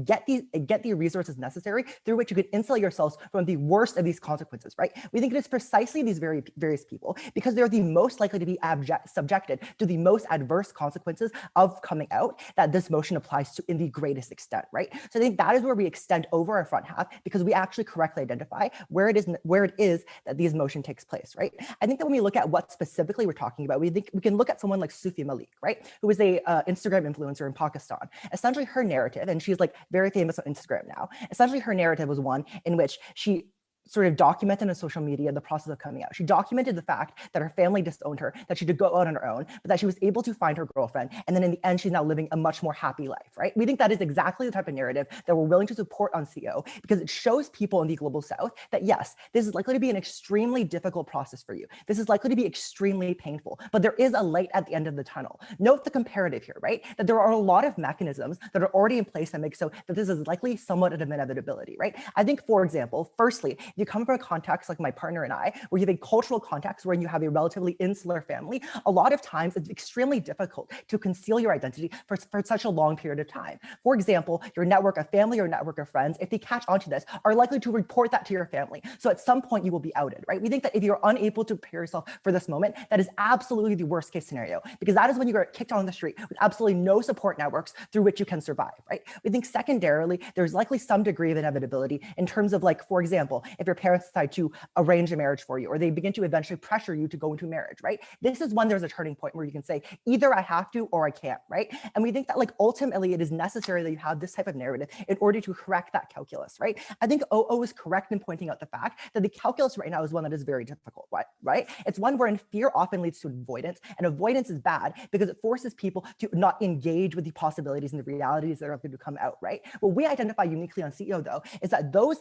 get the resources necessary through which you could insulate yourselves from the worst of these consequences, right? We think it is precisely these various people, because they're the most likely to be subjected to the most adverse consequences of coming out, that this motion applies to in the greatest extent, right? So I think that is where we extend over our front half, because we actually correctly identify where it is that these motion takes place, right? I think that when we look at what specifically we're talking about, we think we can look at someone like Sufi Malik, right? Who is a Instagram influencer in Pakistan. Essentially her narrative, and she's very famous on Instagram now, essentially her narrative was one in which she sort of documented on social media the process of coming out. She documented the fact that her family disowned her, that she had to go out on her own, but that she was able to find her girlfriend. And then in the end, she's now living a much more happy life, right? We think that is exactly the type of narrative that we're willing to support on CO, because it shows people in the global south that yes, this is likely to be an extremely difficult process for you. This is likely to be extremely painful, but there is a light at the end of the tunnel. Note the comparative here, right? That there are a lot of mechanisms that are already in place that make so that this is likely somewhat of an inevitability, right? I think, for example, firstly, you come from a context like my partner and I, where you have a cultural context where you have a relatively insular family, a lot of times it's extremely difficult to conceal your identity for such a long period of time. For example, your network of family or network of friends, if they catch onto this, are likely to report that to your family. So at some point you will be outed, right? We think that if you're unable to prepare yourself for this moment, that is absolutely the worst case scenario, because that is when you get kicked on the street with absolutely no support networks through which you can survive, right? We think secondarily, there's likely some degree of inevitability in terms of for example, if if your parents decide to arrange a marriage for you, or they begin to eventually pressure you to go into marriage, right? This is when there's a turning point where you can say, either I have to or I can't, right? And we think that like ultimately it is necessary that you have this type of narrative in order to correct that calculus, right? I think OO is correct in pointing out the fact that the calculus right now is one that is very difficult, right? It's one wherein fear often leads to avoidance, and avoidance is bad because it forces people to not engage with the possibilities and the realities that are going to come out, right? What we identify uniquely on CEO though, is that those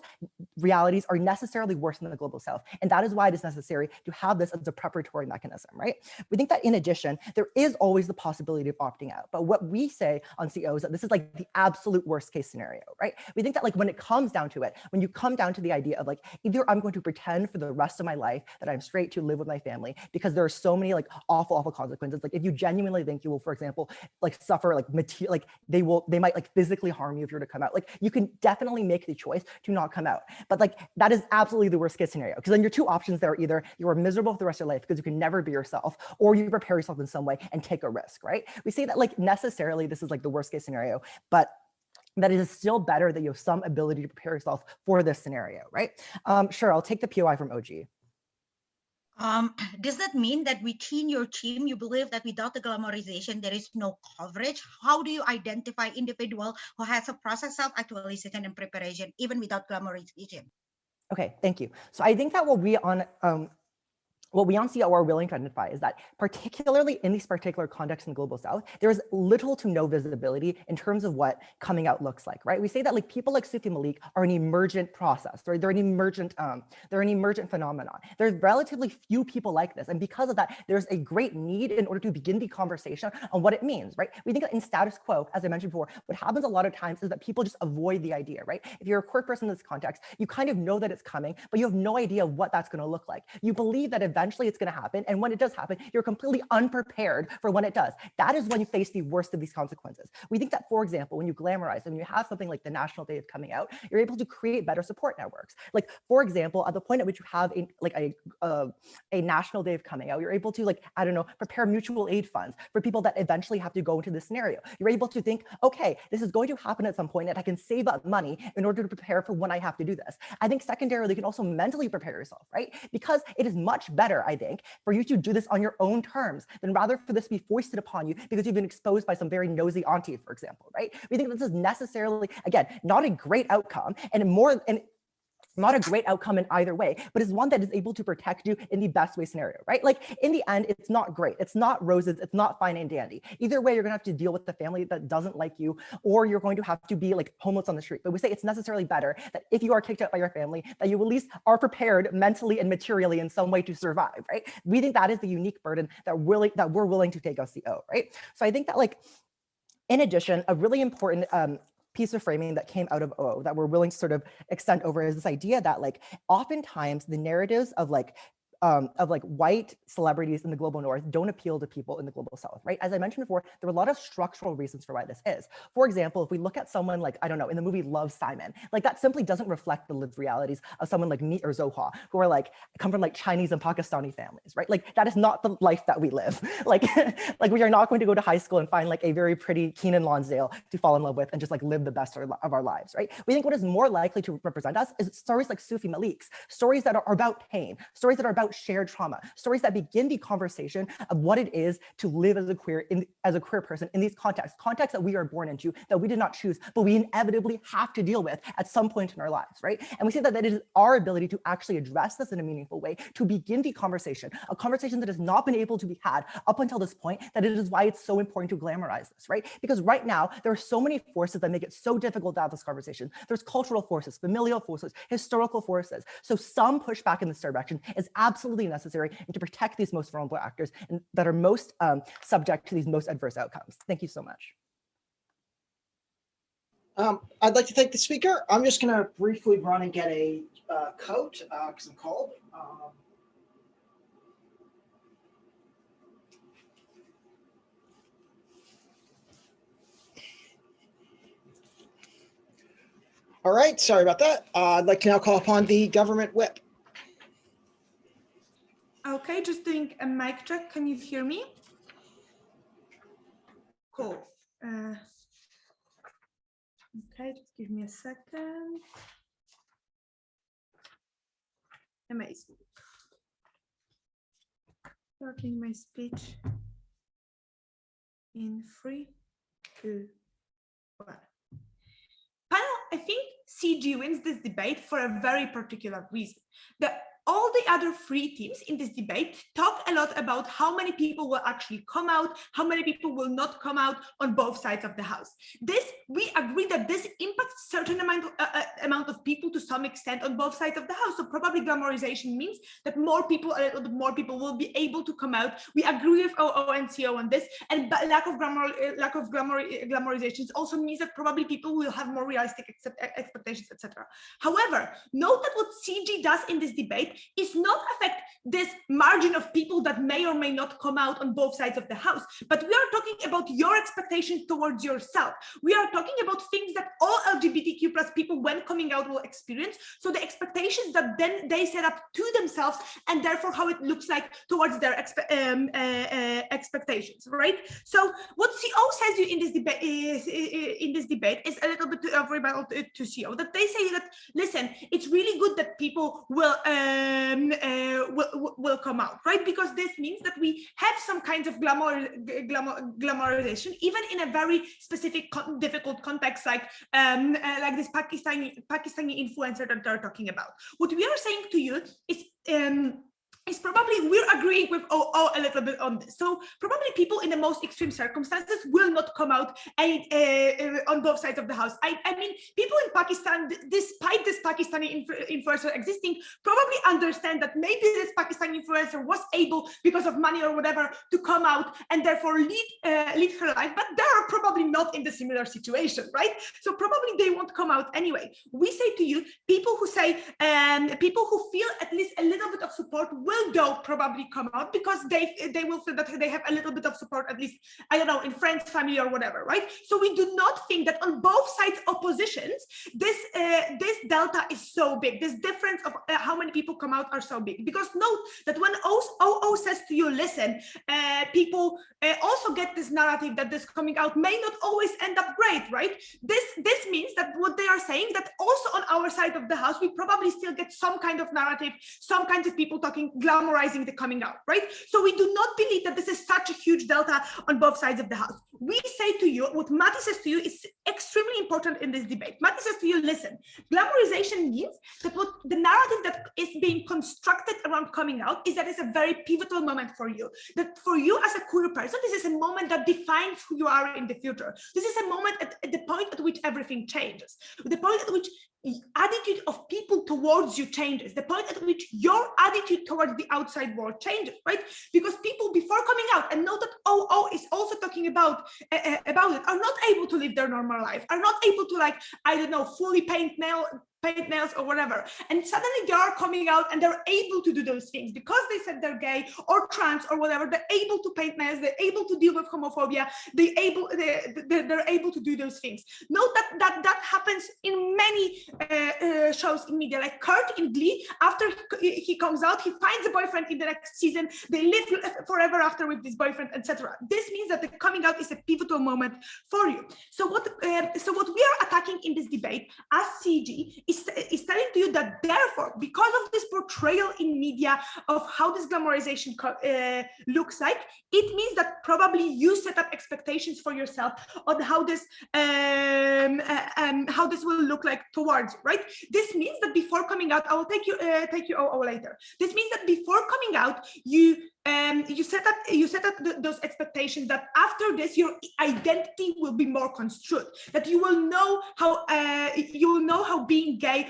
realities are necessarily worse than the global south. And that is why it is necessary to have this as a preparatory mechanism, right? We think that in addition, there is always the possibility of opting out. But what we say on CEO is that this is like the absolute worst case scenario, right? We think that like when it comes down to it, when you come down to the idea of like, either I'm going to pretend for the rest of my life that I'm straight to live with my family because there are so many like awful consequences. Like if you genuinely think you will, for example, like suffer like material, like they might like physically harm you if you were to come out. Like you can definitely make the choice to not come out. But like that is absolutely the worst case scenario, because then your two options there are either you are miserable for the rest of your life because you can never be yourself, or you prepare yourself in some way and take a risk, right? We say that like necessarily this is like the worst case scenario, but that it is still better that you have some ability to prepare yourself for this scenario, right? Sure, I'll take the POI from OG. Does that mean that within your team, you believe that without the glamorization, there is no coverage? How do you identify individual who has a process of self-actualization and preparation, even without glamorization? Okay, thank you. So I think that what we on CEO are willing to identify is that particularly in these particular contexts in the global south, there is little to no visibility in terms of what coming out looks like, right? We say that like people like Sufi Malik are an emergent process, right? They're an emergent phenomenon. There's relatively few people like this. And because of that, there's a great need in order to begin the conversation on what it means, right? We think that in status quo, as I mentioned before, what happens a lot of times is that people just avoid the idea, right? If you're a queer person in this context, you kind of know that it's coming, but you have no idea what that's going to look like. You believe that eventually it's going to happen. And when it does happen, you're completely unprepared for when it does. That is when you face the worst of these consequences. We think that, for example, when you glamorize and you have something like the National Day of Coming Out, you're able to create better support networks. Like, for example, at the point at which you have a National Day of Coming Out, you're able to, like, I don't know, prepare mutual aid funds for people that eventually have to go into this scenario. You're able to think, okay, this is going to happen at some point and I can save up money in order to prepare for when I have to do this. I think secondarily, you can also mentally prepare yourself, right? Because it is much better, I think, for you to do this on your own terms than rather for this to be foisted upon you because you've been exposed by some very nosy auntie, for example, right? We think this is necessarily, again, not a great outcome and not a great outcome in either way, but it's one that is able to protect you in the best way scenario, right? Like in the end, it's not great. It's not roses. It's not fine and dandy. Either way, you're gonna have to deal with the family that doesn't like you, or you're going to have to be like homeless on the street. But we say it's necessarily better that if you are kicked out by your family, that you at least are prepared mentally and materially in some way to survive, right? We think that is the unique burden that we're willing to take as CO, right? So I think that like, in addition, a really important piece of framing that came out of OO that we're willing to sort of extend over is this idea that like oftentimes the narratives of white celebrities in the global north don't appeal to people in the global south, right? As I mentioned before, there are a lot of structural reasons for why this is. For example, if we look at someone like, I don't know, in the movie Love, Simon, like that simply doesn't reflect the lived realities of someone like me or Zuha, who are like, come from like Chinese and Pakistani families, right? Like that is not the life that we live. Like we are not going to go to high school and find like a very pretty Keenan Lonsdale to fall in love with and just like live the best of our lives, right? We think what is more likely to represent us is stories like Sufi Malik's, stories that are about pain, stories that are about shared trauma, stories that begin the conversation of what it is to live as a queer person in these contexts that we are born into, that we did not choose, but we inevitably have to deal with at some point in our lives, right? And we say that it is our ability to actually address this in a meaningful way, to begin the conversation, a conversation that has not been able to be had up until this point, that it is why it's so important to glamorize this, right? Because right now, there are so many forces that make it so difficult to have this conversation. There's cultural forces, familial forces, historical forces. So some pushback in this direction is absolutely necessary and to protect these most vulnerable actors and that are most subject to these most adverse outcomes. Thank you so much. I'd like to thank the speaker. I'm just going to briefly run and get a coat because I'm cold. All right, sorry about that. I'd like to now call upon the government whip. Okay, just doing a mic check. Can you hear me? Cool. Okay, just give me a second. Amazing. Starting my speech in 3, 2, 1. Panel, I think CG wins this debate for a very particular reason. All the other 3 teams in this debate talk a lot about how many people will actually come out, how many people will not come out on both sides of the house. We agree that this impacts certain amount of people to some extent on both sides of the house. So probably glamorization means that a little bit more people will be able to come out. We agree with OO and CO on this, and lack of glamorization also means that probably people will have more realistic expectations, etc. However, note that what CG does in this debate is not affect this margin of people that may or may not come out on both sides of the house, but we are talking about your expectations towards yourself. We are talking about things that all LGBTQ+ people when coming out will experience. So the expectations that then they set up to themselves, and therefore how it looks like towards their expectations, right? So what CO says you in this debate is a little bit of rebuttal to CO, that they say that, listen, it's really good that people will come out, right? Because this means that we have some kinds of glamorization, even in a very specific, difficult context, like this Pakistani influencer that they're talking about. What we are saying to you is probably we're agreeing with OO a little bit on this. So probably people in the most extreme circumstances will not come out on both sides of the house. I mean, people in Pakistan, despite this Pakistani influencer existing, probably understand that maybe this Pakistani influencer was able, because of money or whatever, to come out and therefore lead her life, but they are probably not in the similar situation, right? So probably they won't come out anyway. We say to you, people who say, people who feel at least a little bit of support will though probably come out, because they will feel that they have a little bit of support, at least, I don't know, in friends, family, or whatever, right? So we do not think that on both sides oppositions, this delta is so big. This difference of how many people come out are so big, because note that when OO says to you, listen, people also get this narrative that this coming out may not always end up great, right? This means that what they are saying, that also on our side of the house, we probably still get some kind of narrative, some kinds of people talking, glamorizing the coming out, right? So we do not believe that this is such a huge delta on both sides of the house. We say to you, what Matti says to you is extremely important in this debate. Matti says to you, listen, glamorization means that what the narrative that is being constructed around coming out is that it's a very pivotal moment for you. That for you as a queer person, this is a moment that defines who you are in the future. This is a moment at the point at which everything changes. The point at which the attitude of people towards you changes, the point at which your attitude towards the outside world changes, right? Because people before coming out, and know that OO is also talking about it, are not able to live their normal life, are not able to, like, I don't know, fully paint nails or whatever, and suddenly they are coming out and they're able to do those things because they said they're gay or trans or whatever. They're able to paint nails, they're able to deal with homophobia, they're able to do those things. Note that happens in many shows in media, like Kurt in Glee. After he comes out, he finds a boyfriend in the next season, they live forever after with this boyfriend, etc. This means that the coming out is a pivotal moment for you. So what we are attacking in this debate as CG is telling to you that therefore, because of this portrayal in media of how this glamorization looks like, it means that probably you set up expectations for yourself on how this will look like towards you, right? This means that before coming out, I will take you later. This means that before coming out, you set up those expectations that after this your identity will be more construed, that you will know how being gay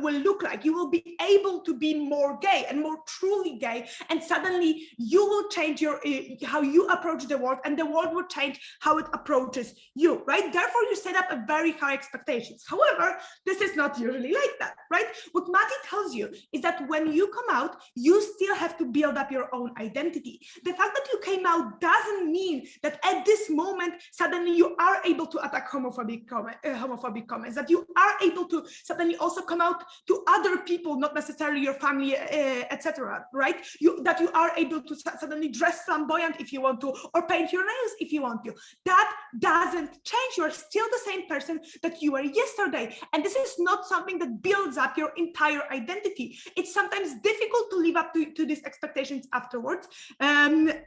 will look like. You will be able to be more gay and more truly gay, and suddenly you will change your how you approach the world, and the world will change how it approaches you, right? Therefore, you set up a very high expectations. However, this is not usually like that, right? What Matti tells you is that when you come out, you still have to build up your own own identity. The fact that you came out doesn't mean that at this moment suddenly you are able to attack homophobic comments, that you are able to suddenly also come out to other people, not necessarily your family, etc. Right? That you are able to suddenly dress flamboyant if you want to, or paint your nails if you want to. That doesn't change. You are still the same person that you were yesterday, and this is not something that builds up your entire identity. It's sometimes difficult to live up to these expectations afterwards, and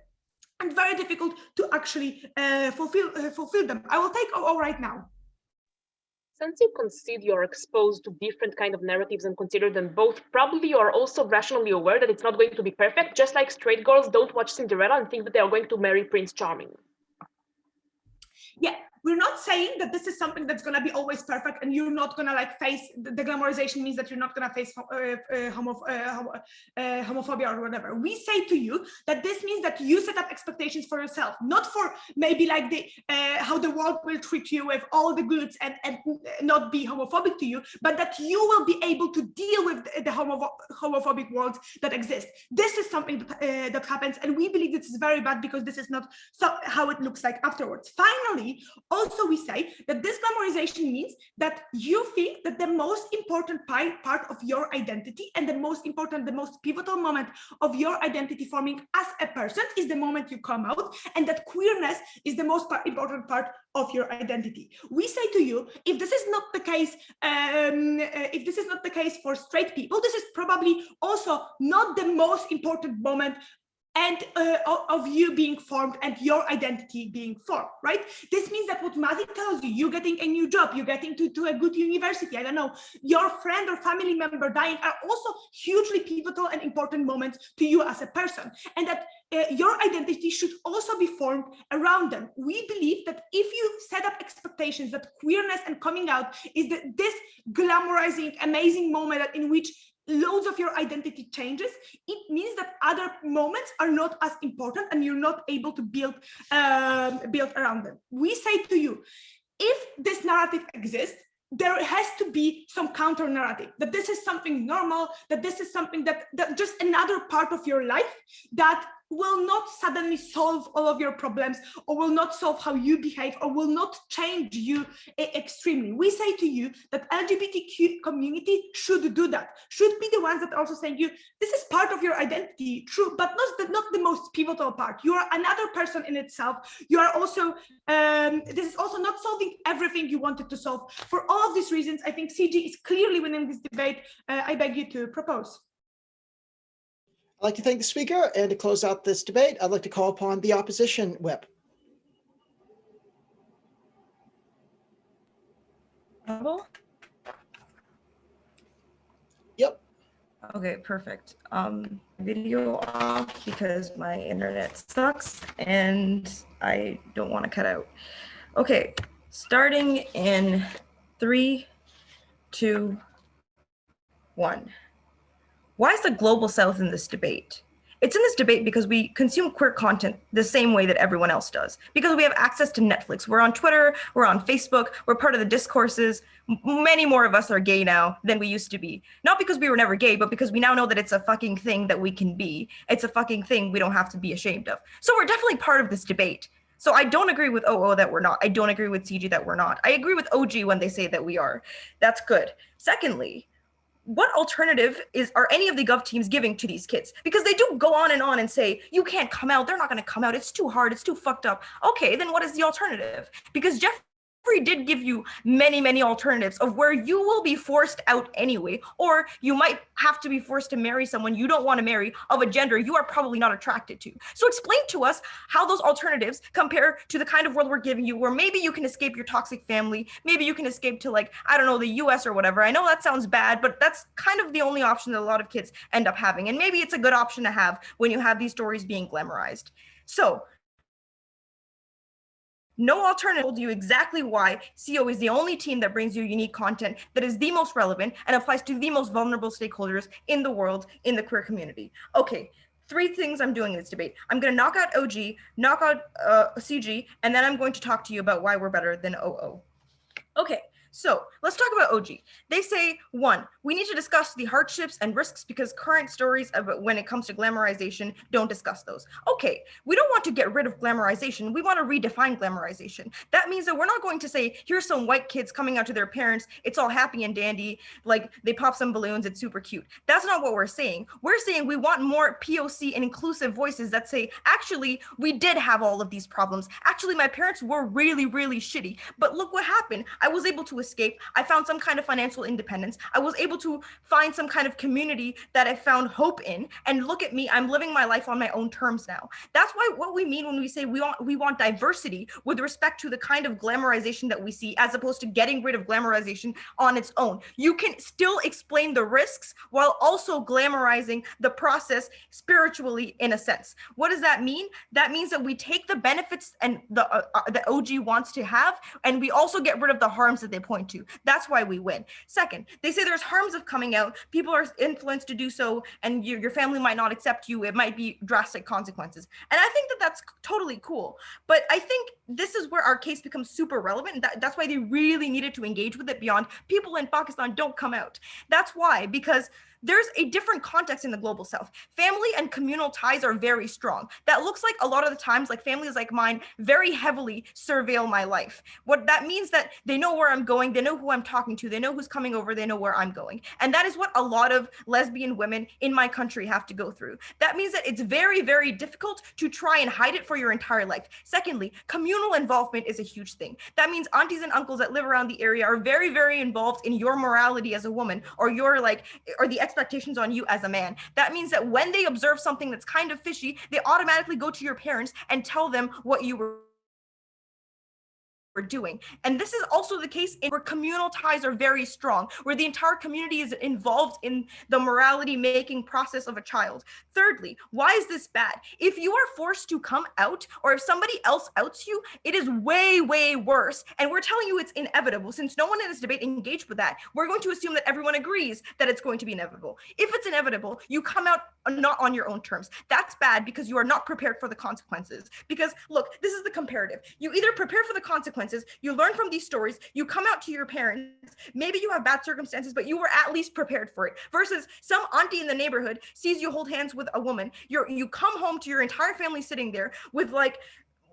very difficult to actually fulfill them. I will take OO right now. Since you concede you're exposed to different kind of narratives and consider them both, probably you are also rationally aware that it's not going to be perfect, just like straight girls don't watch Cinderella and think that they are going to marry Prince Charming. Yeah, we're not saying that this is something that's going to be always perfect and you're not going to like face the glamorization means that you're not going to face homophobia or whatever. We say to you that this means that you set up expectations for yourself, not for maybe like the how the world will treat you with all the goods and not be homophobic to you, but that you will be able to deal with the homophobic world that exists. This is something that happens, and we believe this is very bad because this is not how it looks like afterwards. Finally, also we say that this glamorization means that you think that the most important part of your identity and the most pivotal moment of your identity forming as a person is the moment you come out, and that queerness is the most important part of your identity. We say to you, if this is not the case, for straight people, this is probably also not the most important moment and of you being formed and your identity being formed, right? This means that what Mazi tells you, you getting a new job, you getting to a good university, I don't know, your friend or family member dying are also hugely pivotal and important moments to you as a person, and that your identity should also be formed around them. We believe that if you set up expectations that queerness and coming out is this glamorizing, amazing moment in which loads of your identity changes, it means that other moments are not as important and you're not able to build around them. We say to you, if this narrative exists, there has to be some counter narrative, that this is something normal, that this is something that just another part of your life that will not suddenly solve all of your problems, or will not solve how you behave, or will not change you extremely. We say to you that LGBTQ community should do that, should be the ones that are also saying you, this is part of your identity, true, but not the most pivotal part. You are another person in itself. You are also, this is also not solving everything you wanted to solve. For all of these reasons, I think CG is clearly winning this debate. I beg you to propose. I'd like to thank the speaker, and to close out this debate, I'd like to call upon the opposition whip. Yep. Okay, perfect. Video off because my internet sucks and I don't want to cut out. Okay, starting in 3, 2, 1. Why is the Global South in this debate? It's in this debate because we consume queer content the same way that everyone else does. Because we have access to Netflix. We're on Twitter, we're on Facebook, we're part of the discourses. Many more of us are gay now than we used to be. Not because we were never gay, but because we now know that it's a fucking thing that we can be. It's a fucking thing we don't have to be ashamed of. So we're definitely part of this debate. So I don't agree with OO that we're not. I don't agree with CG that we're not. I agree with OG when they say that we are. That's good. Secondly, what alternative are any of the gov teams giving to these kids? Because they do go on and say, you can't come out, they're not gonna come out, it's too hard, it's too fucked up. Okay, then what is the alternative? Because Jeffrey did give you many alternatives of where you will be forced out anyway, or you might have to be forced to marry someone you don't want to marry of a gender you are probably not attracted to. So explain to us how those alternatives compare to the kind of world we're giving you, where maybe you can escape your toxic family, maybe you can escape to, like, I don't know, the US or whatever. I know that sounds bad, but that's kind of the only option that a lot of kids end up having. And maybe it's a good option to have when you have these stories being glamorized. So no alternative told you exactly why CO is the only team that brings you unique content that is the most relevant and applies to the most vulnerable stakeholders in the world, in the queer community. Okay, 3 things I'm doing in this debate. I'm going to knock out OG, knock out CG, and then I'm going to talk to you about why we're better than OO. Okay, So let's talk about OG. They say, 1, we need to discuss the hardships and risks because current stories about when it comes to glamorization don't discuss those. Okay, we don't want to get rid of glamorization. We want to redefine glamorization. That means that we're not going to say, here's some white kids coming out to their parents, it's all happy and dandy, like they pop some balloons, it's super cute. That's not what we're saying. We're saying we want more POC and inclusive voices that say, actually, we did have all of these problems. Actually, my parents were really, really shitty. But look what happened. I was able to escape. I found some kind of financial independence. I was able to find some kind of community that I found hope in. And look at me, I'm living my life on my own terms now. That's why what we mean when we say we want diversity with respect to the kind of glamorization that we see, as opposed to getting rid of glamorization on its own. You can still explain the risks while also glamorizing the process spiritually, in a sense. What does that mean? That means that we take the benefits and the OG wants to have, and we also get rid of the harms that they point to. That's why we win. Second, they say there's harms of coming out. People are influenced to do so, and your family might not accept you. It might be drastic consequences. And I think that that's totally cool. But I think this is where our case becomes super relevant. That's why they really needed to engage with it beyond people in Pakistan don't come out. That's why, because there's a different context in the global south. Family and communal ties are very strong. That looks like a lot of the times, like families like mine very heavily surveil my life. What that means that they know where I'm going, they know who I'm talking to, they know who's coming over, they know where I'm going. And that is what a lot of lesbian women in my country have to go through. That means that it's very, very difficult to try and hide it for your entire life. Secondly, communal involvement is a huge thing. That means aunties and uncles that live around the area are very, very involved in your morality as a woman, or your or the expectations on you as a man. That means that when they observe something that's kind of fishy, they automatically go to your parents and tell them what you were doing. And this is also the case where communal ties are very strong, where the entire community is involved in the morality making process of a child. Thirdly, why is this bad? If you are forced to come out, or if somebody else outs you, it is way, way worse. And we're telling you it's inevitable. Since no one in this debate engaged with that, we're going to assume that everyone agrees that it's going to be inevitable. If it's inevitable, you come out not on your own terms. That's bad because you are not prepared for the consequences. Because look, this is the comparative. You either prepare for the consequences, you learn from these stories, you come out to your parents, maybe you have bad circumstances, but you were at least prepared for it, versus some auntie in the neighborhood sees you hold hands with a woman, you come home to your entire family sitting there with like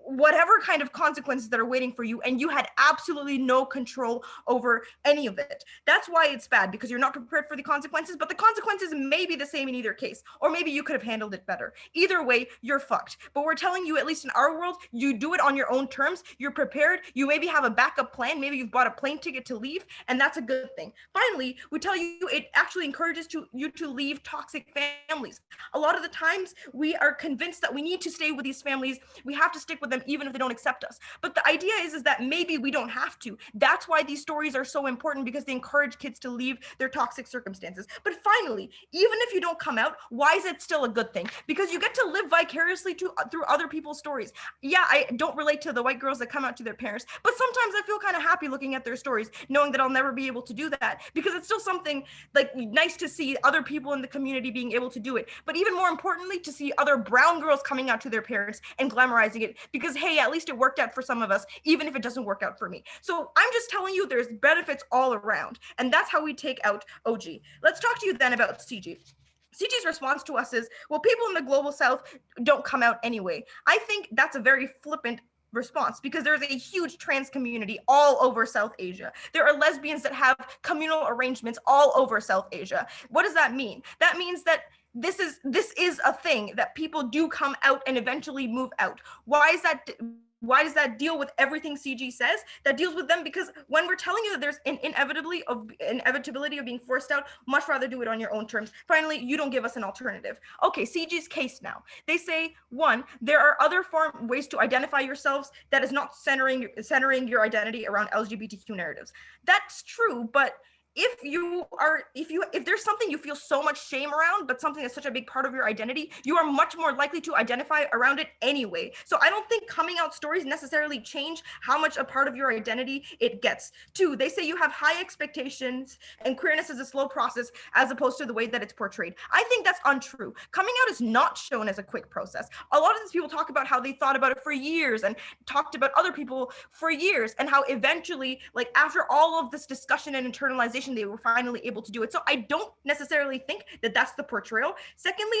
whatever kind of consequences that are waiting for you, and you had absolutely no control over any of it. That's why it's bad, because you're not prepared for the consequences, but the consequences may be the same in either case, or maybe you could have handled it better. Either way, you're fucked. But we're telling you, at least in our world, you do it on your own terms, you're prepared, you maybe have a backup plan, maybe you've bought a plane ticket to leave, and that's a good thing. Finally, we tell you it actually encourages you to leave toxic families. A lot of the times, we are convinced that we need to stay with these families, we have to stick with them even if they don't accept us. But the idea is that maybe we don't have to. That's why these stories are so important, because they encourage kids to leave their toxic circumstances. But finally, even if you don't come out, why is it still a good thing? Because you get to live vicariously through other people's stories. Yeah, I don't relate to the white girls that come out to their parents, but sometimes I feel kind of happy looking at their stories, knowing that I'll never be able to do that, because it's still something like nice to see other people in the community being able to do it. But even more importantly, to see other brown girls coming out to their parents and glamorizing it, because hey, at least it worked out for some of us, even if it doesn't work out for me. So I'm just telling you there's benefits all around, and that's how we take out OG. Let's talk to you then about CG. CG's response to us is, well, people in the global south don't come out anyway. I think that's a very flippant response, because there's a huge trans community all over South Asia. There are lesbians that have communal arrangements all over South Asia. What does that mean? That means that this is a thing, that people do come out and eventually move out. Why does that deal with everything CG says? That deals with them because when we're telling you that there's an inevitability of being forced out, much rather do it on your own terms. Finally, you don't give us an alternative. Okay, CG's case now. They say, one, there are other ways to identify yourselves that is not centering your identity around LGBTQ narratives. That's true, but if there's something you feel so much shame around, but something that's such a big part of your identity, you are much more likely to identify around it anyway. So I don't think coming out stories necessarily change how much a part of your identity it gets. 2, they say you have high expectations and queerness is a slow process as opposed to the way that it's portrayed. I think that's untrue. Coming out is not shown as a quick process. A lot of these people talk about how they thought about it for years and talked about other people for years, and how eventually, like after all of this discussion and internalization, they were finally able to do it. So I don't necessarily think that that's the portrayal. Secondly,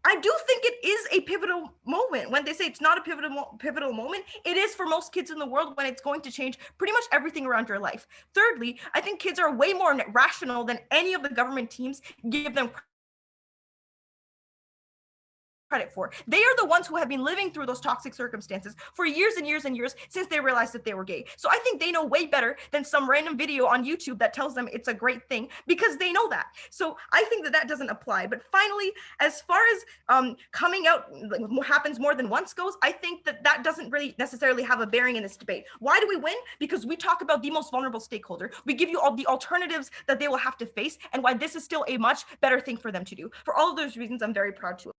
I do think it is a pivotal moment. When they say it's not a pivotal moment, it is for most kids in the world, when it's going to change pretty much everything around your life. Thirdly, I think kids are way more rational than any of the government teams give them credit for. They are the ones who have been living through those toxic circumstances for years and years and years since they realized that they were gay. So I think they know way better than some random video on YouTube that tells them it's a great thing, because they know that. So I think that doesn't apply. But finally, as far as coming out happens more than once goes, I think that doesn't really necessarily have a bearing in this debate. Why do we win? Because we talk about the most vulnerable stakeholder. We give you all the alternatives that they will have to face, and why this is still a much better thing for them to do. For all of those reasons, I'm very proud to